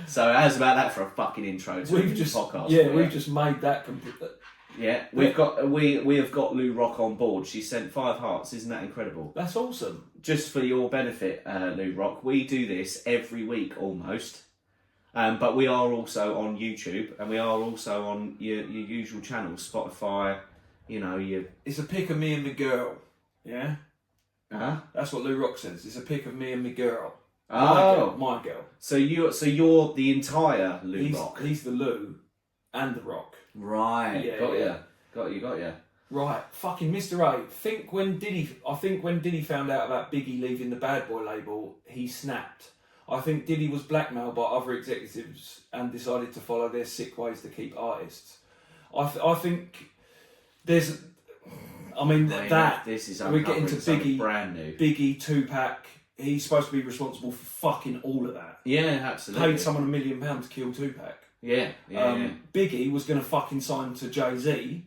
So how's about that for a fucking intro to the podcast? Yeah, we've just made that complete. Yeah, we have got Lou Rock on board. She sent 5 hearts. Isn't that incredible? That's awesome. Just for your benefit, Lou Rock, we do this every week almost. But we are also on YouTube, and we are also on your usual channels, Spotify. You know, It's a pic of me and the girl. Yeah. That's what Lou Rock says. It's a pic of me and my girl. Oh, my girl. So you're the entire Lou Rock. He's the Lou and the Rock. Right. Yeah, Got you. Right. Fucking Mr. A. I think when Diddy found out about Biggie leaving the Bad Boy label, he snapped. I think Diddy was blackmailed by other executives and decided to follow their sick ways to keep artists. I think there's. I mean, this is we're getting to Biggie, brand new. Biggie, Tupac. He's supposed to be responsible for fucking all of that. Yeah, absolutely. Paid someone $1 million to kill Tupac. Yeah. Biggie was going to fucking sign to Jay-Z.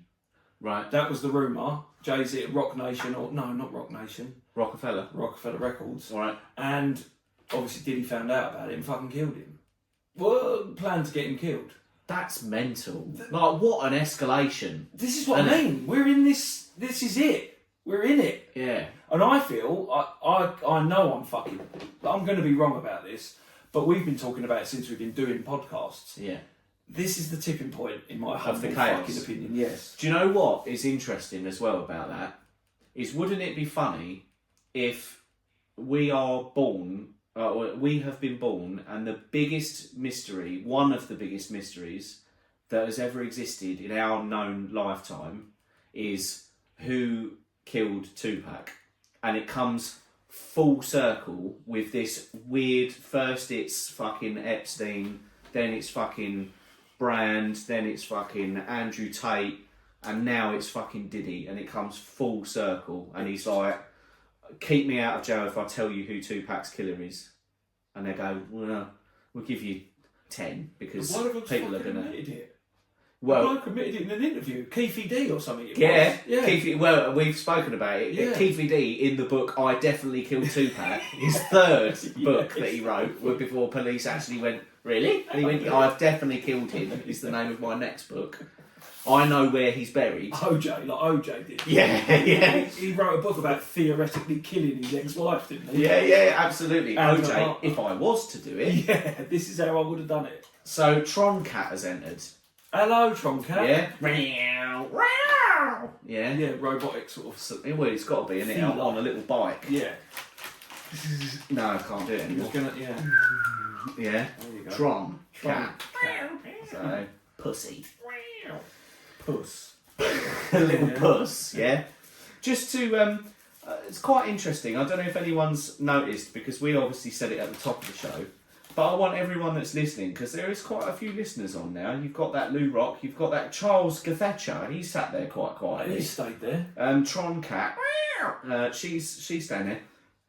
Right. That was the rumour. Jay-Z at Rock Nation, not Rock Nation. Rockefeller Records. All right. And obviously Diddy found out about it and fucking killed him. Well, planned to get him killed. That's mental. Like, what an escalation. This is what I mean. We're in this. This is it. We're in it. Yeah. And I feel, I know I'm going to be wrong about this, but we've been talking about it since we've been doing podcasts. Yeah. This is the tipping point in my the chaos. fucking opinion. Yes. Do you know what is interesting as well about that? Is wouldn't it be funny if we are born, we have been born, and the biggest mystery, one of the biggest mysteries that has ever existed in our known lifetime, is who killed Tupac, and it comes full circle with this weird. First, it's fucking Epstein, then it's fucking Brand, then it's fucking Andrew Tate, and now it's fucking Diddy, and it comes full circle, and he's like, keep me out of jail if I tell you who Tupac's killer is. And they go, well, we'll give you 10 because people are going to... Well, I committed it in an interview. Keefy D or something. Yeah. Keefy, well, we've spoken about it. Yeah. Keefy D in the book I Definitely Killed Tupac, his third book that he wrote, before police actually went, really? And he went, I've definitely killed him, is the name of my next book. I know where he's buried. OJ, like OJ did. Yeah. He wrote a book about theoretically killing his ex-wife, didn't he? Yeah, absolutely. And OJ, if I was to do it. Yeah, this is how I would have done it. So Tron Cat has entered. Hello, Tron Cat. Yeah. Yeah, robotic sort of. Well, it's got to be, isn't it? On a little bike. Yeah. No, I can't do it anymore. Yeah. Yeah. There you go. Tron Cat. So, pussy. Puss. A little puss, yeah. Just to, it's quite interesting. I don't know if anyone's noticed, because we obviously said it at the top of the show, But I want everyone that's listening, because there is quite a few listeners on now. You've got that Lou Rock, you've got that Charles Gathecha, and he sat there quite quietly. He stayed there. Tron Cat, she's staying there.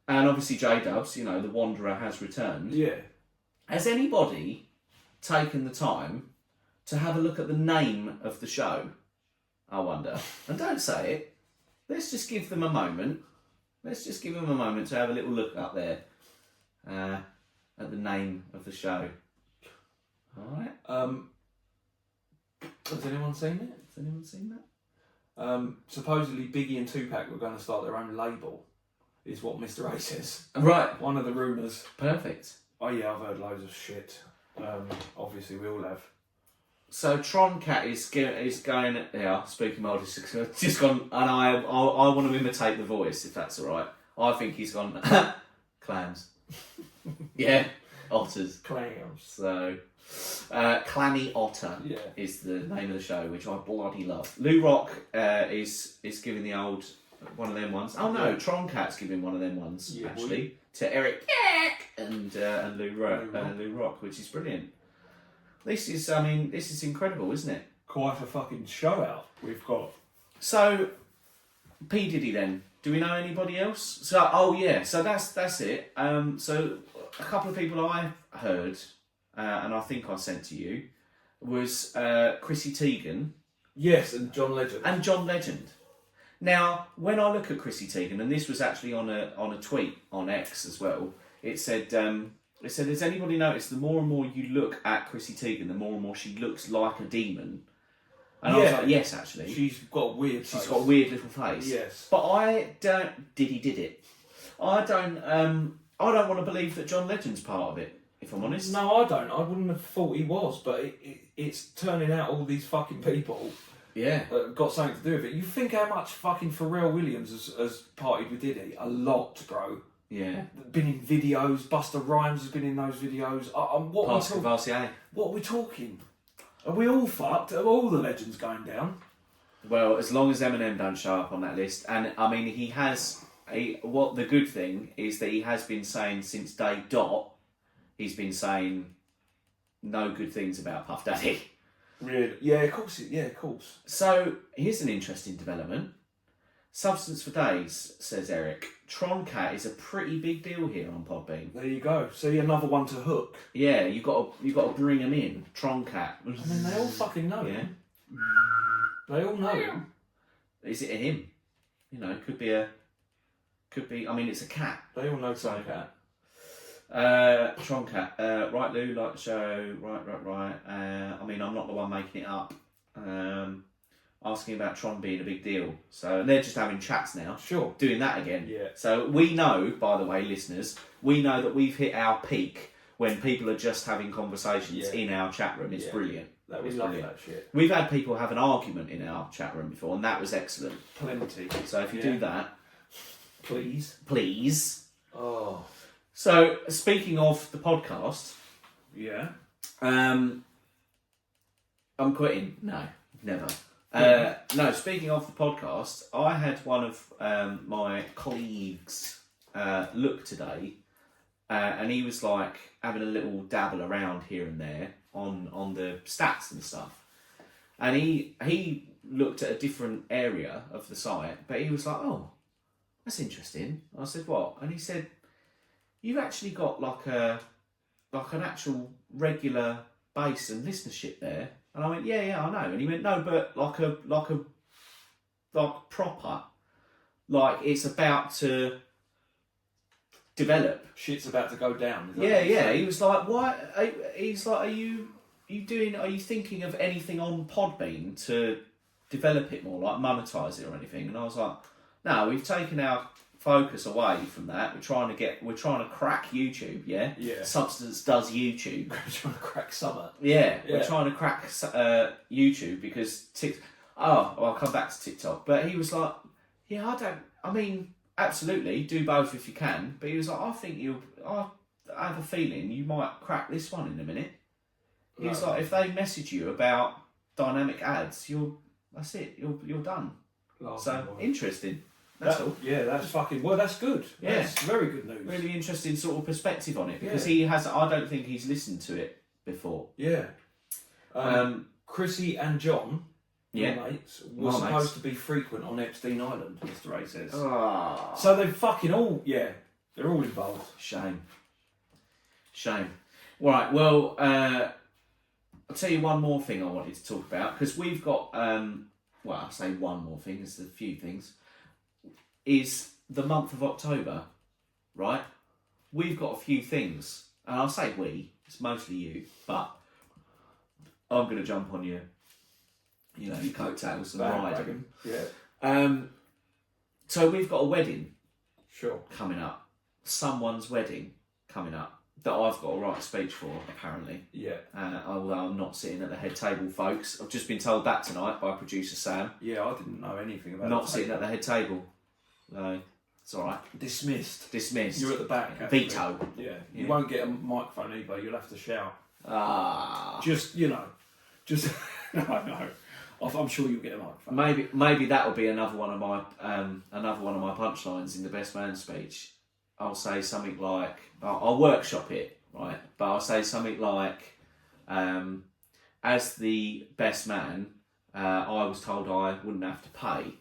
And obviously J-Dubs, you know, the Wanderer has returned. Yeah. Has anybody taken the time to have a look at the name of the show? I wonder. And don't say it. Let's just give them a moment. Let's just give them a moment to have a little look up there at the name of the show. All right. Has anyone seen it? Has anyone seen that? Supposedly Biggie and Tupac were going to start their own label, is what Mr. A says. Right. One of the rumours. Perfect. Oh yeah, I've heard loads of shit. Obviously we all have. So Tron Cat is going. Yeah, speaking my artist, just gone, and I want to imitate the voice, if that's all right. I think he's gone. Clams. Yeah, otters. Clams. So, Clammy Otter Yeah. is the name of the show, which I bloody love. Lou Rock is giving the old one of them ones. Oh no, Yeah. Tron Cat's giving one of them ones Yeah, actually to Eric and Lou Rock, which is brilliant. This is incredible, isn't it? Quite a fucking show out we've got. So, P Diddy then. Do we know anybody else? So that's it. So a couple of people I heard, and I think I sent to you, was Chrissy Teigen Yes, and John Legend. and John Legend. Now, when I look at Chrissy Teigen, and this was actually on a tweet on X as well, it said, has anybody noticed the more and more you look at Chrissy Teigen, the more and more she looks like a demon? And I was Yeah. like, yes, actually. She's got a weird She's face. got a weird little face. Yes. But I don't. Did it? I don't want to believe that John Legend's part of it. If I'm honest. No, I don't. I wouldn't have thought he was, but it's turning out all these fucking people Yeah. got something to do with it. You think how much fucking Pharrell Williams has partied with Diddy? A lot, bro. Yeah. Been in videos. Busta Rhymes has been in those videos. Pascal Vassier. What are we talking? Are we all fucked? Are all the legends going down? Well, as long as Eminem don't show up on that list, and I mean what the good thing is that he has been saying since day dot, he's been saying no good things about Puff Daddy. Really? Yeah, of course. Yeah, of course. So here's an interesting development. Substance for Days, says Eric. Tron Cat is a pretty big deal here on Podbean. There you go. See, another one to hook. Yeah, you got to bring him in. Tron Cat. I mean, they all fucking know Yeah. him. They all know him. Is it a him? You know, could be. I mean, it's a cat. They all know Tron Cat. Tron Cat. Right, Lou, like the show. Right. I mean, I'm not the one making it up. Asking about Tron being a big deal. So they're just having chats now. Sure. Doing that again. Yeah. So we know, by the way, listeners, we know that we've hit our peak when people are just having conversations in our chat room. It's brilliant. We It's love brilliant. that shit. We've had people have an argument in our chat room before, and that was excellent. Plenty. So if you do that, Please. please. Oh. So speaking of the podcast, Yeah. I'm quitting. No, never. No, speaking of the podcast, I had one of my colleagues look today, and he was like having a little dabble around here and there on the stats and stuff. And he looked at a different area of the site, but he was like, "Oh, that's interesting." I said, "What?" And he said, "You've actually got like an actual regular base and listenership there." And I went, yeah, I know. And he went, no, but like proper, like it's about to develop. Shit's about to go down. Is that Yeah. what you're saying? He was like, why? He's like, are you thinking of anything on Podbean to develop it more, like monetize it or anything? And I was like, no, we've taken our focus away from that. We're trying to crack YouTube. Yeah. Substance does YouTube. We're trying to crack summer. Yeah, we're trying to crack YouTube because I'll come back to TikTok. But he was like, yeah, I mean, absolutely, do both if you can. But he was like, I have a feeling you might crack this one in a minute. He was like, if they message you about dynamic ads, that's it, you're done. So, interesting. That's all. Yeah, that's fucking. Well, that's good. Yeah. That's very good news. Really interesting sort of perspective on it because Yeah. he has. I don't think he's listened to it before. Yeah. Chrissy and John, Yeah. my mates, were My supposed mates. to be frequent on Epstein Island, Mr. Ray says. Ah, So they've fucking all, they're all involved. shame. Right. Well, I'll tell you one more thing I wanted to talk about because we've got. Well, I say one more thing. There's a few things. Is the month of October, right? We've got a few things, and I'll say we. It's mostly you, but I'm going to jump on your coattails and ride. Bandwagon. Yeah. So we've got a wedding Sure. coming up. Someone's wedding coming up that I've got to write a speech for, apparently. Yeah. Although I'm not sitting at the head table, folks. I've just been told that tonight by producer Sam. Yeah, I didn't know anything about Not it. sitting at the head table. No, it's all right. Dismissed. Dismissed. You're at the back. Actually. Veto. Yeah. You Yeah. won't get a microphone either. You'll have to shout. Ah. Just, no. I'm sure you'll get a microphone. Maybe that'll be another one of my punchlines in the best man speech. I'll say something like I'll workshop it, right? But I'll say something like, as the best man, I was told I wouldn't have to pay.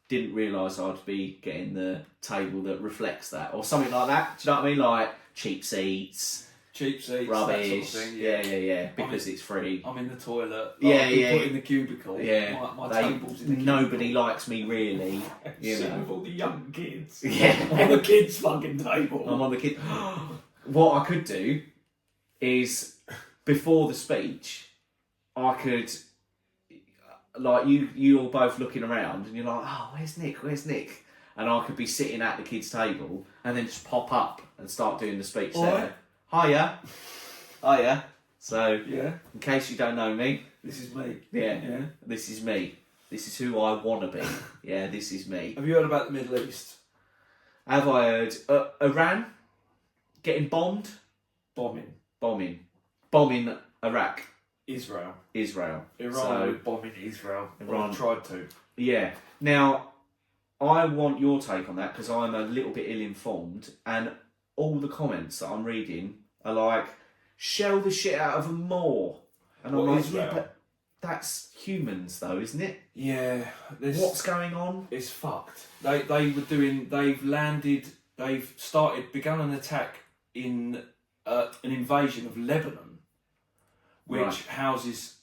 Didn't realise I'd be getting the table that reflects that, or something like that. Do you know what I mean? Like cheap seats. Cheap seats, Rubbish. that sort of thing. Yeah. Because it's free. I'm in the toilet. Yeah, I've been yeah. put in the cubicle. Yeah. My They- table's in the nobody cubicle. likes me really. You Sitting know. with all the young kids. Yeah. On the kids' fucking table. I'm on the kid. What I could do is before the speech, I could like you all both looking around and you're like, oh, where's Nick? And I could be sitting at the kids' table and then just pop up and start doing the speech there. Hiya. So Yeah. in case you don't know me, This is me. yeah, this is me. This is who I want to be. Yeah, this is me. Have you heard about the Middle East? Have I heard Iran getting bombed? Bombing. Bombing Iraq, Israel. Israel. Iran So, were bombing Israel. Iran- Or tried to. yeah. Now, I want your take on that because I'm a little bit ill-informed and all the comments that I'm reading are like, shell the shit out of them more. And I'm What, like, Israel? yeah, but that's humans though, isn't it? Yeah. What's going on? It's fucked. They've begun an attack in an invasion of Lebanon, which Right. houses,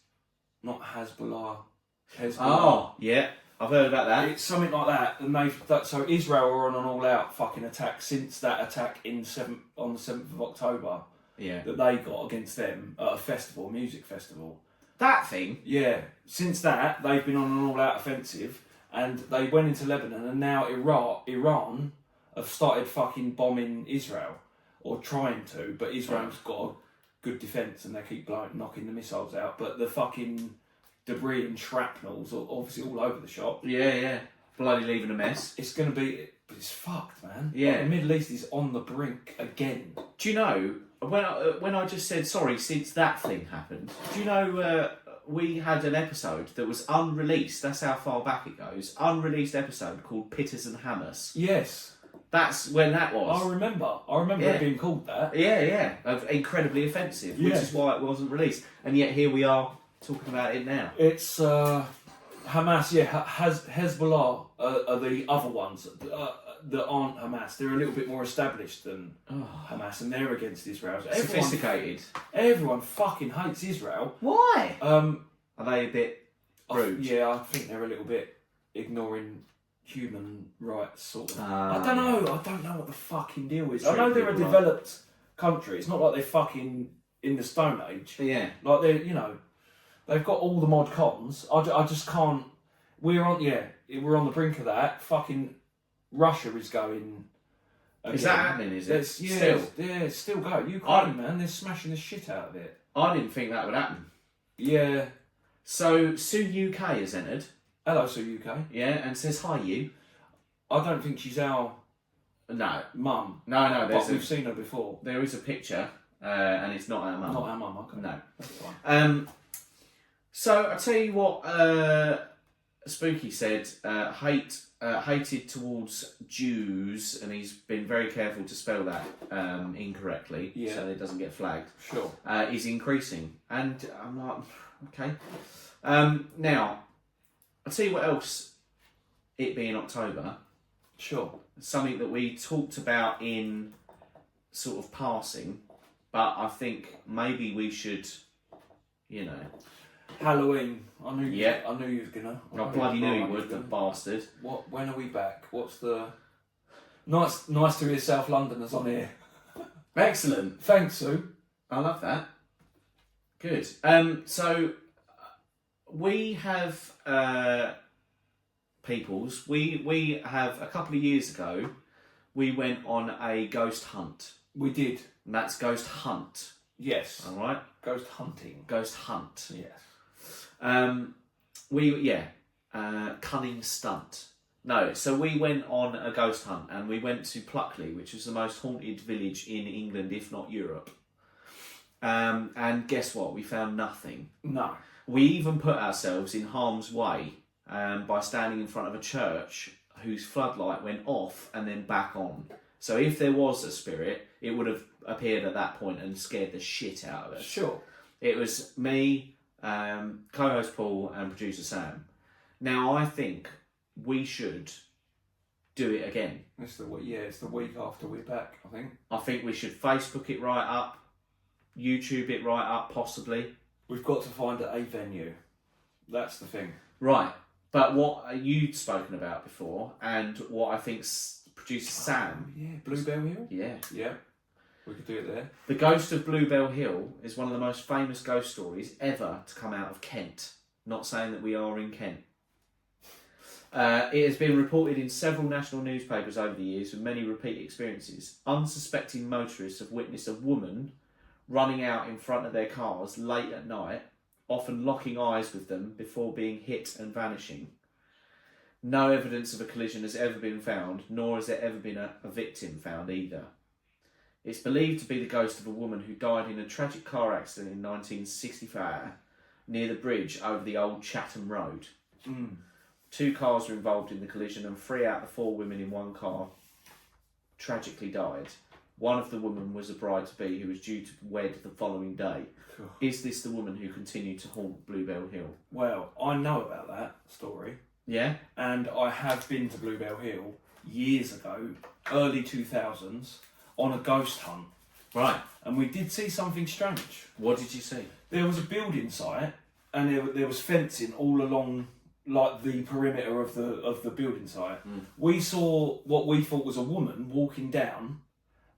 not Hezbollah. Oh, yeah. I've heard about that. It's something like that, and so Israel are on an all-out fucking attack since that attack on the 7th of October Yeah. that they got against them at a music festival. That thing? Yeah, since that they've been on an all-out offensive, and they went into Lebanon, and now Iran have started fucking bombing Israel, or trying to, but Israel's got a good defence, and they keep knocking the missiles out, but the fucking debris and shrapnel's obviously all over the shop. Yeah. Bloody leaving a mess. It's going to be, but it's fucked, man. Yeah. Like, the Middle East is on the brink again. Do you know, when I just said sorry since that thing happened, do you know we had an episode that was unreleased, that's how far back it goes, unreleased episode called Pitters and Hammers. Yes. That's when that was. I remember Yeah. it being called that. Yeah. Incredibly offensive, which Yeah. is why it wasn't released. And yet here we are talking about it now. It's Hamas, Hezbollah are the other ones that aren't Hamas. They're a little bit more established than Hamas, and they're against Israel. So Sophisticated. everyone fucking hates Israel. Why? Are they a bit rude? I think they're a little bit ignoring human rights, sort of. Ah. I don't know what the fucking deal is. I Treat know they're a people developed country. It's not like they're fucking in the Stone Age. Yeah. Like they've got all the mod cons. I just can't. We're on the brink of that. Fucking Russia is going. Is that happening? Is it? Still? It's still going. Ukraine, man, they're smashing the shit out of it. I didn't think that would happen. Yeah. So Sue UK has entered. Hello, Sue UK. Yeah, and says hi you. I don't think she's our No. mum. No. But we've seen her before. There is a picture, and it's not our mum. Not our mum. Okay. No. That's fine. So I tell you what, Spooky said, hate hated towards Jews, and he's been very careful to spell that incorrectly, so it doesn't get flagged. Sure. Is increasing, and I'm like, okay. Now, I'll tell you what else. It being October, Sure. something that we talked about in sort of passing, but I think maybe we should, Halloween. I knew. Yeah. I knew you was gonna. I bloody knew you would, the bastard. What? When are we back? What's the? Nice to hear South Londoners on here. Excellent. Thanks, Sue. I love that. Good. So we have peoples. We have a couple of years ago. We went on a ghost hunt. We did. And that's ghost hunt. Yes. All right. Ghost hunting. Ghost hunt. Yes. Cunning stunt. No, so we went on a ghost hunt and we went to Pluckley, which is the most haunted village in England, if not Europe. And guess what? We found nothing. No. We even put ourselves in harm's way by standing in front of a church whose floodlight went off and then back on. So if there was a spirit, it would have appeared at that point and scared the shit out of us. Sure. It was me, co-host Paul, and producer Sam. Now I think we should do it again. It's the week after we're back, I think. I think we should Facebook it right up, YouTube it right up, possibly. We've got to find a venue. That's the thing. Right, but what you'd spoken about before, and what I think producer Sam... Yeah, Bluebell Hill? Yeah. Yeah, we could do it there. The ghost of Bluebell Hill is one of the most famous ghost stories ever to come out of Kent. Not saying that we are in Kent. It has been reported in several national newspapers over the years with many repeat experiences. Unsuspecting motorists have witnessed a woman running out in front of their cars late at night, often locking eyes with them before being hit and vanishing. No evidence of a collision has ever been found, nor has there ever been a victim found either. It's believed to be the ghost of a woman who died in a tragic car accident in 1965 near the bridge over the old Chatham Road. 2 cars were involved in the collision and 3 out of the 4 women in one car tragically died. One of the women was a bride-to-be who was due to wed the following day. Cool. Is this the woman who continued to haunt Bluebell Hill? Well, I know about that story. Yeah? And I have been to Bluebell Hill years ago, early 2000s, on a ghost hunt. Right. And we did see something strange. What did you see? There was a building site and there was fencing all along like the perimeter of the building site. We saw what we thought was a woman walking down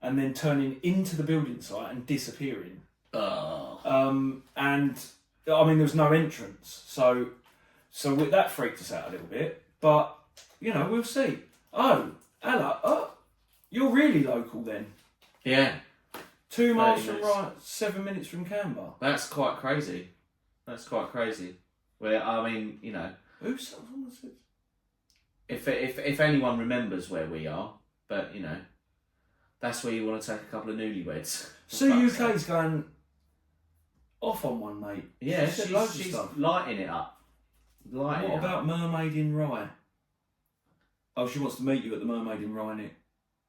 and then turning into the building site and disappearing. And I mean there was no entrance, so that freaked us out a little bit. But we'll see. Oh, hello. Oh, you're really local then. Yeah. 2 miles 30 from minutes. right, 7 minutes from Canberra. That's quite crazy. Where, I mean, Who's if anyone remembers where we are, but, that's where you want to take a couple of newlyweds. Sue UK's going off on one, mate. Yeah, She said loads of stuff. lighting it up. What about Mermaid in Rye? Oh, she wants to meet you at the Mermaid in Rye, Nick.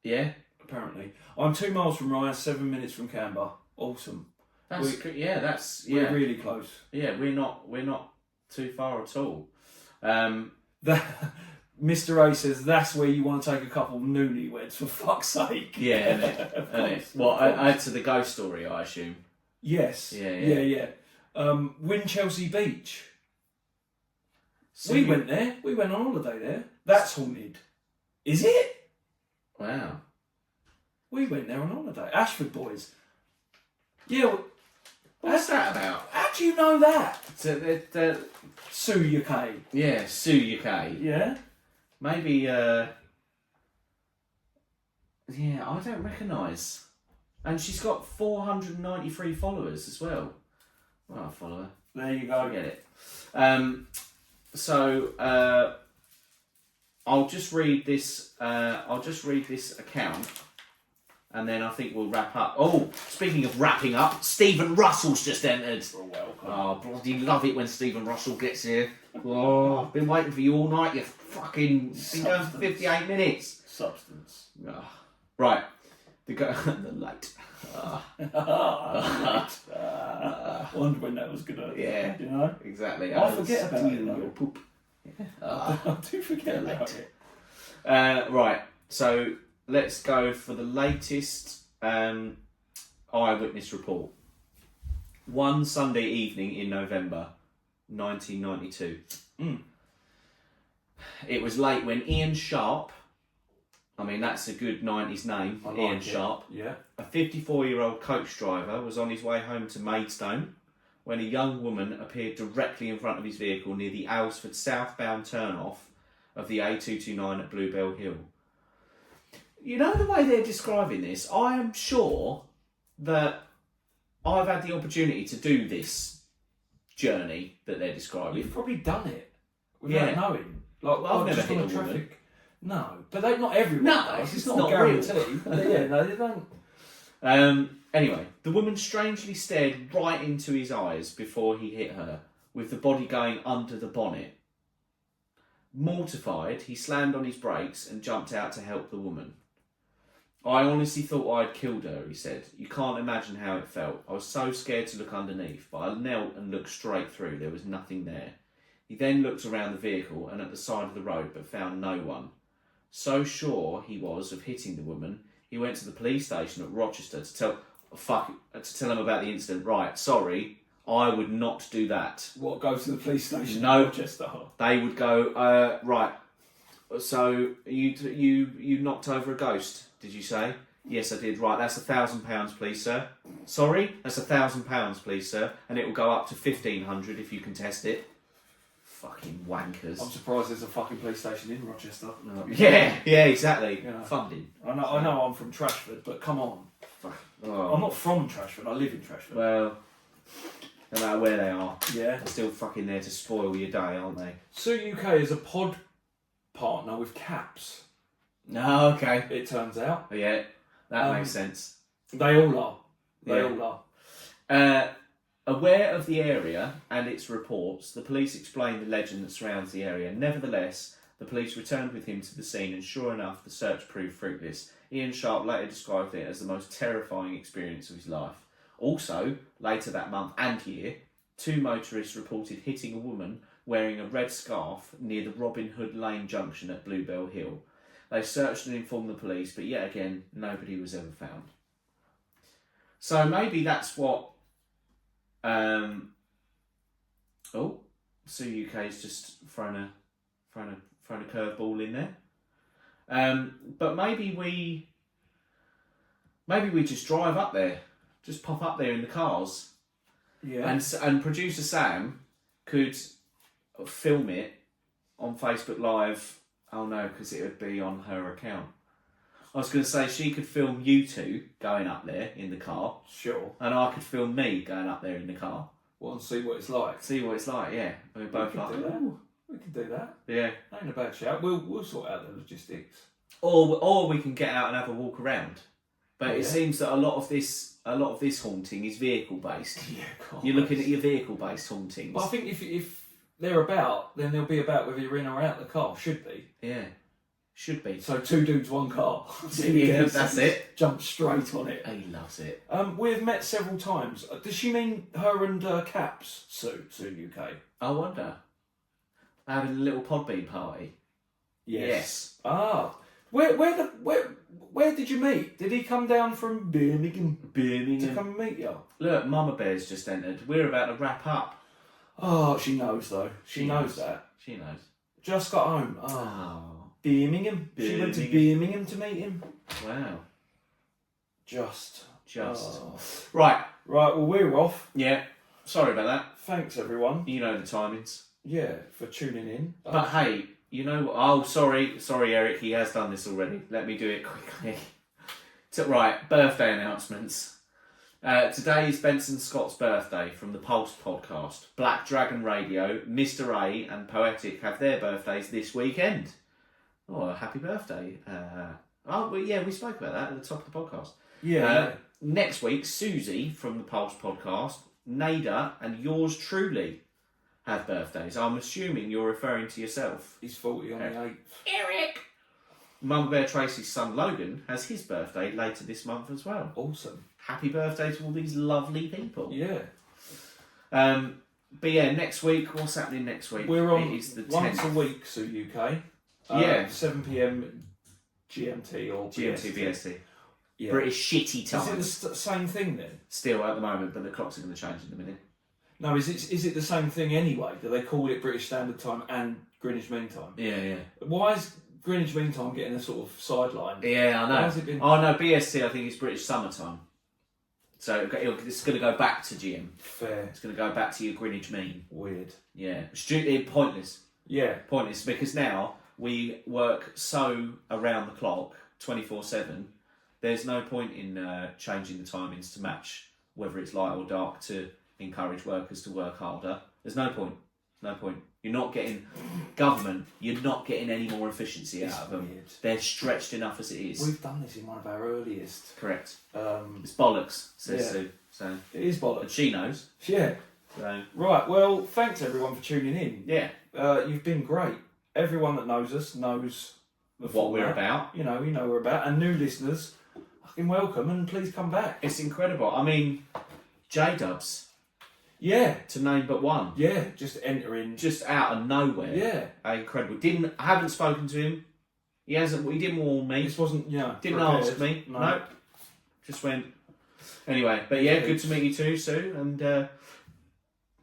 Yeah? Apparently. I'm 2 miles from Rye, 7 minutes from Canberra. Awesome. We're really close. Yeah, we're not too far at all. Mr. A says that's where you want to take a couple of newlyweds, for fuck's sake. Yeah, innit? Well, add to the ghost story, I assume. Yes. Yeah. Winchelsea Beach. So we went there. We went on holiday there. That's haunted. Is it? Wow. We went there on holiday. Ashford Boys. Yeah. What's that about? How do you know that? Sue UK. Yeah, Sue UK. Yeah. Maybe, yeah, I don't recognise. And she's got 493 followers as well. Well, I'll follow her. There you go. Forget it. I'll just read this account and then I think we'll wrap up. Oh, speaking of wrapping up, Stephen Russell's just entered. You're welcome. Oh, bloody love it when Stephen Russell gets here. Oh, I've been waiting for you all night. You've fucking been going for 58 minutes. Substance. Oh. Right, the light. I wonder when that was gonna. Yeah. You know. Exactly. I forget about steal it, your poop. I do forget about it. Right, so let's go for the latest eyewitness report. One Sunday evening in November 1992. It was late when Ian Sharp, I mean that's a good 90s name, Ian Sharp, Yeah. a 54-year-old coach driver, was on his way home to Maidstone when a young woman appeared directly in front of his vehicle near the Aylesford southbound turn-off of the A229 at Bluebell Hill. You know the way they're describing this? I am sure that I've had the opportunity to do this journey that they're describing. You've probably done it without knowing. Like, Well, I've never just hit on a the woman. traffic. No, but not everyone No, does. it's It's not not a guarantee. But yeah, no, they don't. Anyway, the woman strangely stared right into his eyes before he hit her, with the body going under the bonnet. Mortified, he slammed on his brakes and jumped out to help the woman. I honestly thought I'd killed her, he said. You can't imagine how it felt. I was so scared to look underneath, but I knelt and looked straight through. There was nothing there. He then looked around the vehicle and at the side of the road, but found no one. So sure he was of hitting the woman, he went to the police station at Rochester to tell them about the incident. Right, sorry, I would not do that. What, go to the police station No. in Rochester? They would go, right, so you knocked over a ghost, did you say? Yes, I did. Right, that's £1,000, please, sir. Sorry, that's £1,000, please, sir. And it will go up to 1,500 if you contest it. Fucking wankers. I'm surprised there's a fucking police station in Rochester. Yeah, exactly. Yeah. Funding. I know I'm from Trashford, but come on. Oh. I'm not from Trashford, I live in Trashford. Well, no matter where they are, Yeah. they're still fucking there to spoil your day, aren't they? Sue UK is a pod partner with Caps, No, okay. it turns out. Yeah, that makes sense. They all are. They Yeah. all are. Aware of the area and its reports, the police explained the legend that surrounds the area. Nevertheless, the police returned with him to the scene, and sure enough, the search proved fruitless. Ian Sharp later described it as the most terrifying experience of his life. Also, later that month and year, 2 motorists reported hitting a woman wearing a red scarf near the Robin Hood Lane junction at Bluebell Hill. They searched and informed the police, but yet again, nobody was ever found. So maybe that's what... Sue UK's just thrown a curveball in there. But maybe we just drive up there, just pop up there in the cars, Yeah. and producer Sam could film it on Facebook Live. Oh no, because it would be on her account. I was going to say she could film you two going up there in the car, Sure. and I could film me going up there in the car. Well, and see what it's like. See what it's like, yeah. We're both could like, do that. "Ooh." We can do that. Yeah. Ain't a bad shout. We'll sort out the logistics. Or we can get out and have a walk around. But it Yeah. seems that a lot of this haunting is vehicle based. Yeah, God. You're looking at your vehicle based hauntings. Well, I think if they're about, then they'll be about whether you're in or out the car. Should be. Yeah. Should be. So 2 dudes, 1 car. Yeah, that's it. Jump straight on it. He loves it. We've met several times. Does she mean her and Caps, Sue UK? I wonder. Having a little Podbean party. Yes. Ah. Where did you meet? Did he come down from Birmingham to come and meet you? Look, Mama Bear's just entered. We're about to wrap up. Oh, she knows though. She knows that. She knows. Just got home. Oh. Birmingham. She went to Birmingham to meet him. Wow. Just. Oh. Right. Right, well, we're off. Yeah. Sorry about that. Thanks, everyone. You know the timings. Yeah, for tuning in. But hey, you know what? Oh, sorry, Eric. He has done this already. Let me do it quickly. Right, birthday announcements. Today is Benson Scott's birthday from the Pulse podcast. Black Dragon Radio, Mr. A and Poetic have their birthdays this weekend. Oh, happy birthday. We spoke about that at the top of the podcast. Yeah. Next week, Susie from the Pulse podcast, Nada, and yours truly have birthdays. I'm assuming you're referring to yourself. He's 40 on the 8th. Eric! Mum Bear Tracy's son Logan has his birthday later this month as well. Awesome. Happy birthday to all these lovely people. Yeah. But yeah, next week, what's happening next week? We're on It is the once 10th. a week, Sue UK. Yeah. 7 p.m. GMT or GMT BST. BST. Yeah. British shitty Is time. it the same thing then? Still at the moment, but the clocks are going to change in a minute. No, is it the same thing anyway? Do they call it British Standard Time and Greenwich Mean Time? Yeah. Why is Greenwich Mean Time getting a sort of sideline? Yeah, I know. Why has it been... Oh no, BST I think it's British summertime. So it's going to go back to GM. Fair. It's going to go back to your Greenwich mean. Weird. Yeah. Pointless. Yeah. Pointless because now we work so around the clock, 24/7. There's no point in changing the timings to match whether it's light or dark to encourage workers to work harder. There's no point. No point. You're not getting government. You're not getting any more efficiency out of them. Weird. They're stretched enough as it is. We've done this in one of our earliest. Correct. Um, It's bollocks, says Yeah. Sue. So, it is and bollocks. she knows. Yeah. So, Right. Well, thanks everyone for tuning in. yeah, You've been great. Everyone that knows us knows the what we're format. about. You know, we're about. And new listeners, fucking welcome and please come back. It's incredible. I mean, J-Dubs, Yeah. to name but one, Yeah. Just entering. just out of nowhere. Yeah. Incredible. I haven't spoken to him. He didn't warn me. This wasn't, Didn't prepared. ask me. No. Nope. Just went. Anyway, but yeah, good to meet you too, Sue, and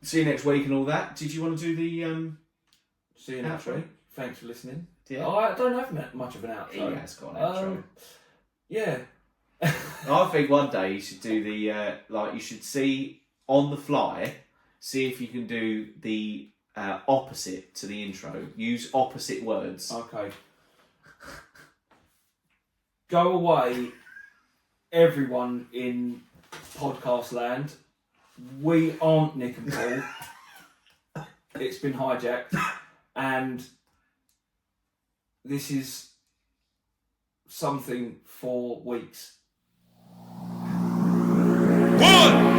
see you next week and all that. Did you want to do the See you next week. Thanks for listening. Yeah. Oh, I don't have much of an outro. He has got an outro. Yeah. I think one day you should do the you should see on the fly, see if you can do the opposite to the intro. Use opposite words. Okay. Go away, everyone in podcast land. We aren't Nick and Paul. It's been hijacked, and this is something for weeks. 1,